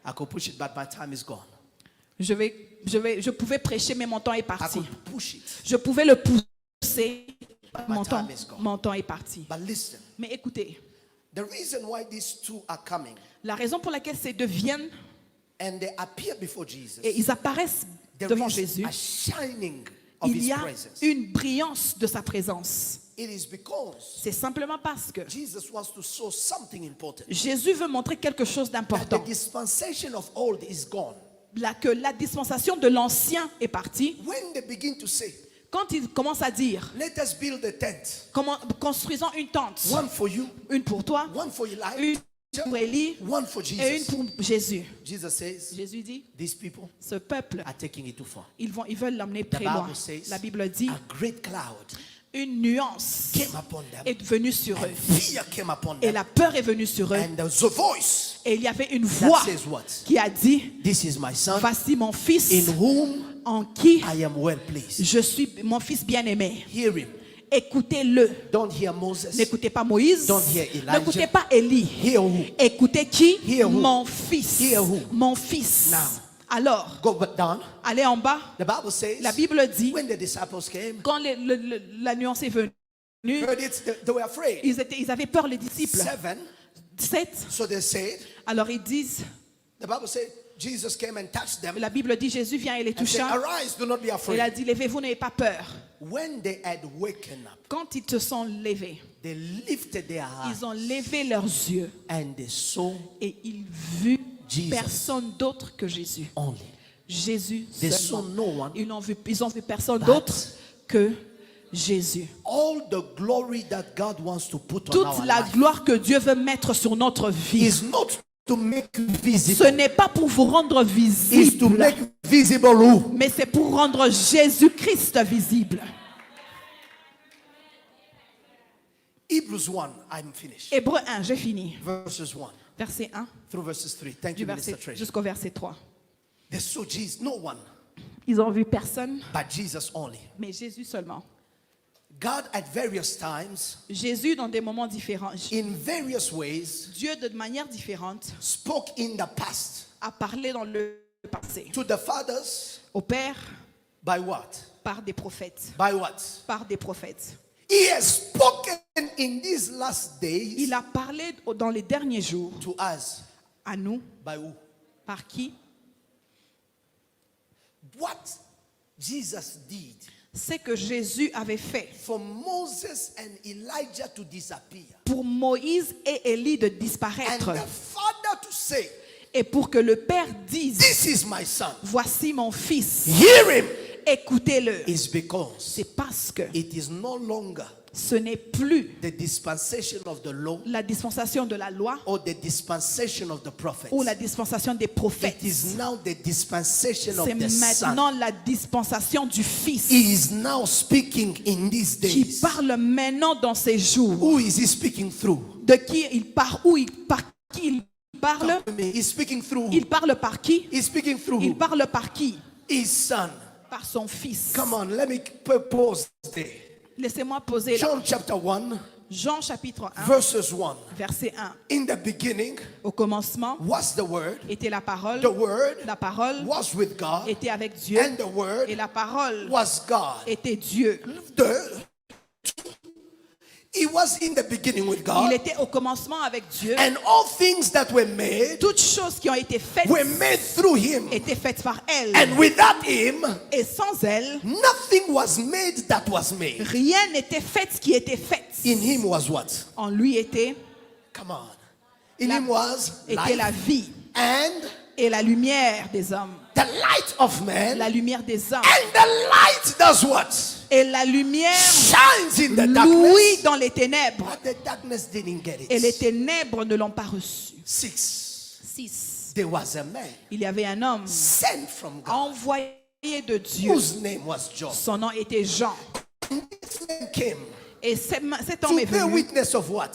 I could push it, but my time is gone. Je pouvais prêcher, mais mon temps est I parti. could push it, Je pouvais le pousser, my mon time is gone. temps est parti. But listen, Mais écoutez, the reason why these two are coming la raison pour laquelle ces deux viennent and they appear before Jesus, et ils apparaissent there devant is Jésus, a shining of il his y a presence. une brillance de sa présence. It is because C'est simplement parce que Jesus wants to show something important. Jésus veut montrer quelque chose That d'important. the dispensation of old is gone. Que la dispensation de l'ancien est partie. When they begin to say, Quand il commence à dire, let us build a tent, construisons une tente, one for you, une pour toi, one for Elijah, une pour Élie one for et une Jesus. pour Jésus. Jesus says, Jésus dit, these people ce peuple, are taking it too far. ils veulent l'emmener The très loin. Bible says, La Bible dit, a great cloud une nuance came upon them, est venue sur eux. fear came upon Et them, la peur est venue sur eux. and there was a voice Et il y avait une voix that says what? qui a dit, This is my son, voici mon fils in whom en qui I am well pleased. je suis mon fils bien-aimé. Hear him. Écoutez-le. Don't hear Moses. N'écoutez pas Moïse. Don't hear Elijah. N'écoutez pas Élie. Hear who? Écoutez qui? Hear who? Mon fils. Hear who? Mon fils. Now. Alors, Go back down. allez en bas. The Bible says, La Bible dit, when the disciples came, quand la nuance est venue, heard it, they were afraid. ils avaient peur, les disciples. 7. So they said, Alors ils disent, the Bible said, Jesus came and touched them la Bible dit, Jésus vient et les and said, toucha. arise, do not be Il a afraid. dit, levez-vous, n'ayez pas peur. When they had waken up, Quand ils se sont levés, they lifted their eyes ils ont levé leurs yeux and they saw et ils vu Jesus. personne d'autre que Jésus. only. Jésus They saw seulement. no one. Ils ont vu personne But d'autre que Jésus. All the glory that God wants to put on Toute our la life gloire que Dieu veut mettre sur notre vie, is not to make you ce visible. n'est pas pour vous rendre Is to visible, make visible who? mais c'est pour rendre Jésus-Christ visible. Hebrews 1, I'm finished. Hébreux 1, j'ai fini. Verses 1 Verset 1 through verses 3. Thank du you, Minister verset Treasure. jusqu'au verset 3. They saw Jesus, no one, Ils ont vu personne, but Jesus only. mais Jésus seulement. God at various times, Jésus, dans des moments différents, in various ways, Dieu, de manière différente, spoke in the past a parlé dans le passé. to the fathers Au Père, by what? par des prophètes. By what? Par des prophètes. He has spoken in these last days Il a parlé dans les derniers jours to us. à nous. By who? Par qui? What Jesus did C'est que Jésus avait fait for Moses and Elijah to disappear, pour Moïse et Élie de and disparaître. the Father to say, Et pour que le Père dise, this is my son, voici mon fils, hear him, écoutez-le. is because C'est parce que it is no longer ce n'est plus the dispensation of the law la dispensation de la loi or the dispensation of the prophets. ou la dispensation des prophètes. It is now the dispensation C'est of the Son. maintenant la dispensation du Fils He is now speaking in these qui days. parle maintenant dans ces jours. Who is he speaking through? De qui il parle, par qui il parle? He's speaking through. Il parle par qui? He's speaking through Il who? parle par qui? His son. Par son Fils. Come on, let me pause there. Laissez-moi poser là. John chapter 1, Jean chapitre 1, verses 1. verset 1. In the beginning Au commencement was the Word. était la parole. The Word La parole was with God. était avec Dieu. And the Word Et la parole was God. était Dieu. He was in the beginning with Il God. était au commencement avec Dieu. And all things that were made Toutes choses qui ont été faites were made through Him. étaient faites par elle. And without Him, Et sans elle, nothing was made that was made. rien n'était fait ce qui était fait. In Him was what? En lui était Come on. In Him was était la life vie and et la lumière des hommes. the light of man. La lumière des hommes. And the light does what? Et la lumière Shines in the louit darkness. dans les ténèbres. But the darkness didn't get Et les it. ténèbres ne l'ont pas reçu. 6. 6. There was a man Il y avait un homme sent from God envoyé de Dieu. whose name was John. Son nom était Jean. This man came Et cet homme est to bear venu witness of what?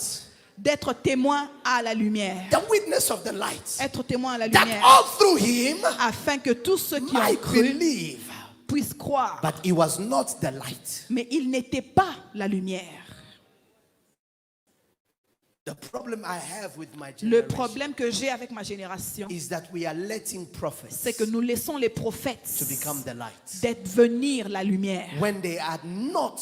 d'être témoin à la lumière. The witness of the light. Être témoin à la That lumière. all through him Afin que tous ceux qui ont might cru believe. puissent croire. But he was not the light. Mais il n'était pas la lumière. The problem I have with my Le generation problème que j'ai avec ma génération, is that we are letting prophets c'est que nous laissons les prophètes to become the light d'être venir la lumière. when they are not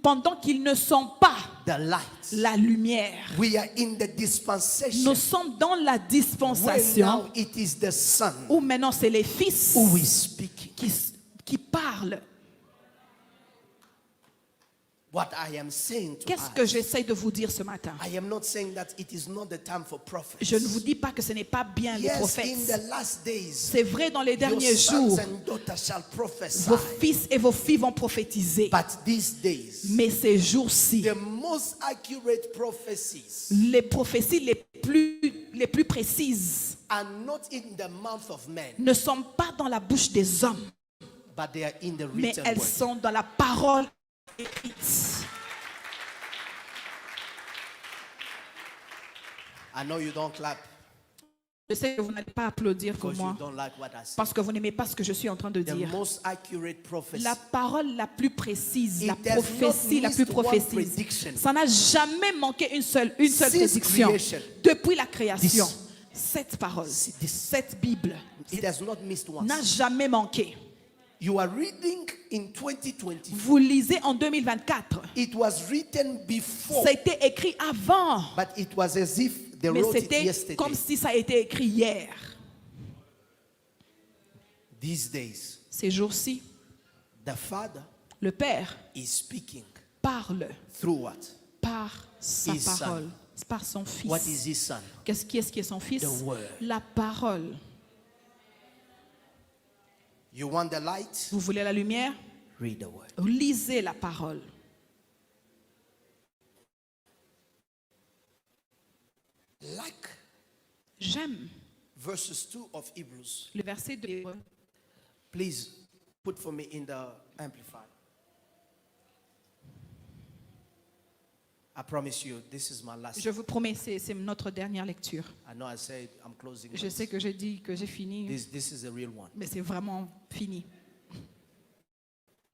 Pendant qu'ils ne sont pas the light. la lumière. We are in the dispensation Nous sommes dans la when dispensation now it is the Son où maintenant c'est les fils who is speaking. qui parlent. What I am saying to Qu'est-ce us, que j'essaie de vous dire ce matin? I am not saying that it is not the time for prophets. Je ne vous dis pas que ce n'est pas bien les Yes, in prophètes. the last days, C'est vrai dans les your derniers sons jours, and daughters shall prophesy. vos fils et vos filles vont prophétiser. But these days, Mais ces jours-ci, the most accurate prophecies les prophéties les plus précises are not in the mouth of men, ne sont pas dans la bouche des hommes, but they are in the mais written elles word. sont dans la parole écrite. I know you don't clap Je sais que vous n'allez pas applaudir comme because you moi, don't like what I say. parce que vous n'aimez pas ce que je suis en train de The dire. most accurate prophecy. La parole la plus précise, la It has not prophétie la plus missed one prophétise, prediction. ça n'a jamais manqué une seule Since prédiction. creation. Depuis la création, This- cette parole, this- cette Bible It has not missed once. n'a jamais manqué. You are reading in 2020. Vous lisez en 2024. It was written before, Ça a été écrit avant, but it was as if they mais wrote it c'était yesterday. comme si ça a été écrit hier. These days, Ces jours-ci, the Father le Père is speaking parle through what? par sa His son. parole, par son fils. What is his son? Qui est-ce qui est son fils? The word. La parole. You want the light? Vous voulez la lumière? Read the word. Lisez la parole. Like J'aime verses 2 of Hebrews. le verset de Hébreux. Please put for me in the amplifier. I promise you, this is my last. Je vous promets, c'est notre dernière lecture. I know I said I'm closing. Je sais que j'ai dit que j'ai fini, This is a real one. mais c'est vraiment fini.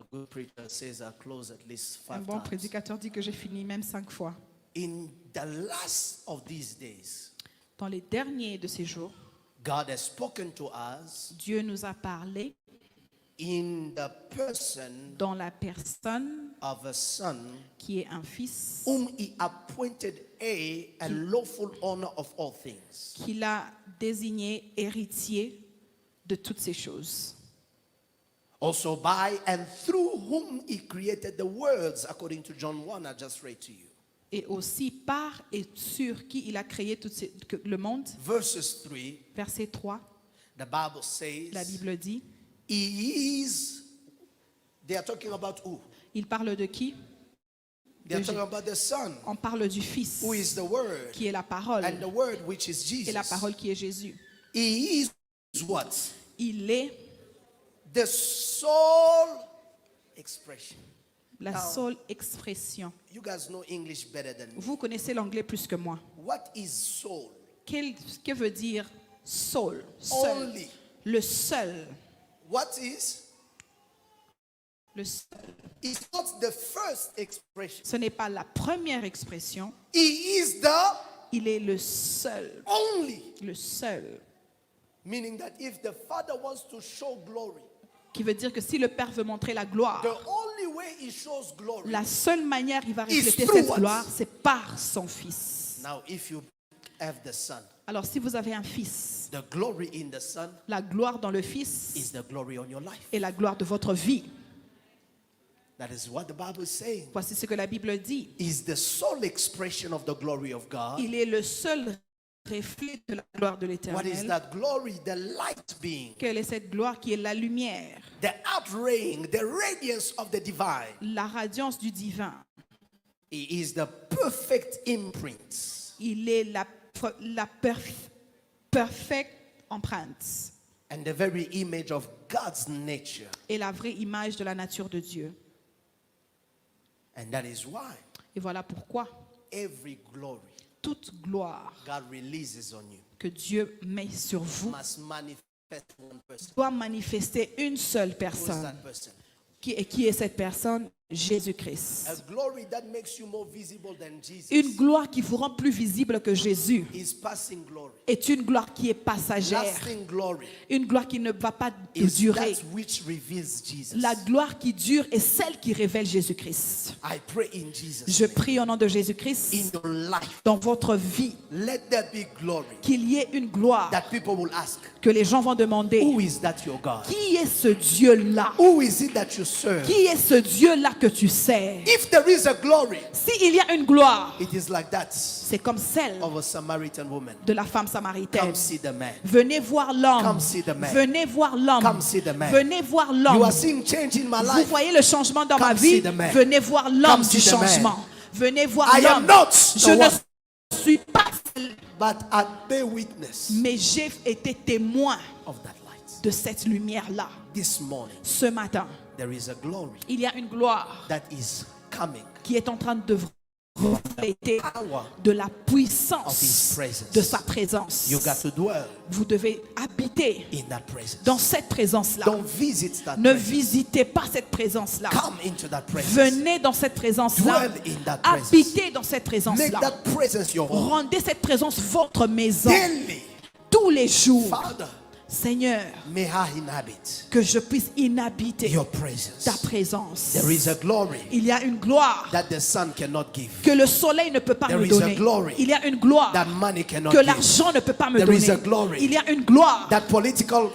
A good preacher says I close at least Un 5 bon times. prédicateur dit que j'ai fini même 5 fois. In the last of these days, Dans les derniers de ces jours, God has spoken to us Dieu nous a parlé in the person dans la personne of a son qui est un fils whom he appointed heir and lawful owner of all things. qu'il a désigné héritier de toutes ces choses. Also by and through whom he created the worlds, according to John 1 I just read to you. Et aussi par et sur qui il a créé le monde. Verses 3, Verset 3, the Bible says, la Bible dit, he is, they are talking about who? il parle de qui? They are De talking about the Son, On parle du Fils, who is the Word, qui est la parole, and the Word which is et la Jesus. parole qui est Jésus. He is what? Il est The sole expression. la Now, seule expression. You guys know English better than me. Vous connaissez l'anglais plus que moi. What is soul? Que veut dire seul? Seul. Only. Le seul. What is? Le seul. It's not the first expression. Ce n'est pas la première expression. He is the Il est le seul. only. Le seul. Meaning that if the Father wants to show glory, Qui veut dire que si le Père veut montrer la gloire, the only way he shows glory. la seule manière il va Is refléter through cette what? gloire, c'est par son Fils. Now, if you have the Son, Alors si vous avez un Fils, the glory in the Son la gloire dans le Fils is the glory on your life. est la gloire de votre vie. That is what the Bible is saying. Voici ce que la Bible dit. Is the sole expression of the glory of God. Il est le seul reflet de la gloire de What is l'Éternel. that glory? The light being, Quelle est cette gloire qui est la lumière, the outraying, the radiance of the divine. la radiance du divin. He is the perfect imprint. Il est la perfecte empreinte. and the very image of God's nature. est la vraie image de la nature de Dieu. And that is why Et voilà pourquoi every glory toute gloire God releases on you que Dieu met sur vous must manifest one person. doit manifester une seule Who is personne. that person? Qui est cette personne? Jésus-Christ. A glory that makes you more visible than Jesus Une gloire qui vous rend plus visible que Jésus is passing glory. est une gloire qui est passagère. Lasting glory Une gloire qui ne va pas is durer. that which reveals Jesus. La gloire qui dure est celle qui révèle Jésus-Christ. I pray in Jesus' Je name. prie au nom de Jésus-Christ, In your life, dans votre vie, let there be glory qu'il y ait une gloire that people will ask, que les gens vont demander. who is that your God? Qui est ce Dieu-là? Who is it that you serve? Qui est ce Dieu-là que tu sers? If there is a glory, S'il y a une gloire, it is like that c'est comme celle of a Samaritan woman. de la femme samaritaine. Come see the man. Venez voir l'homme. Come see the man. Venez voir l'homme. Come see the man. Venez voir You l'homme. are seeing change in my Vous life. voyez le changement dans Come ma see vie. the man. Venez voir l'homme Come du see the man. changement. Venez voir I am l'homme. not Je the ne one, suis pas celle, but I bear witness mais j'ai été témoin of that light. de cette lumière-là. This morning, Ce matin, there is a glory il y a une gloire that is coming. qui est en train de refléter Power de la of His puissance presence. de sa présence. You got to dwell Vous devez habiter in that presence. dans cette présence-là. Don't visit that Ne presence. visitez pas cette présence-là. Come into that presence. Venez dans cette présence-là. Dwell in that presence. Habitez dans cette Make présence-là. that presence your home. Rendez cette présence votre maison. Daily, Tous les jours. Father, Seigneur, may I inhabit que je puisse inhabiter your ta presence. présence. There is a glory Il y a une gloire that the sun cannot give, que le soleil ne peut pas There me is a donner. glory Il y a une gloire that money cannot que give, l'argent ne peut pas me There is donner. a glory Il y a une gloire that political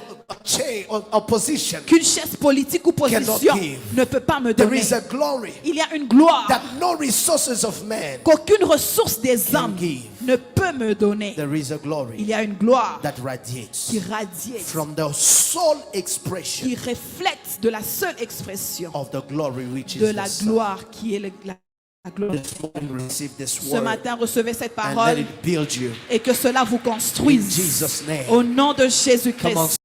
chair or opposition. qu'une chaise politique ou position Cannot give. ne peut pas me There donner. is a glory Il y a une gloire that no resources of man. qu'aucune ressource des hommes give. ne peut me donner. There is a Il glory y a une gloire that radiates qui radie, from the sole expression qui reflète de la seule expression of the glory which is de the la sun. gloire qui est la gloire. This morning receive this Ce word matin, recevez cette and let parole it build you et que cela vous in construise Jesus' name. au nom de Come on, Jésus-Christ.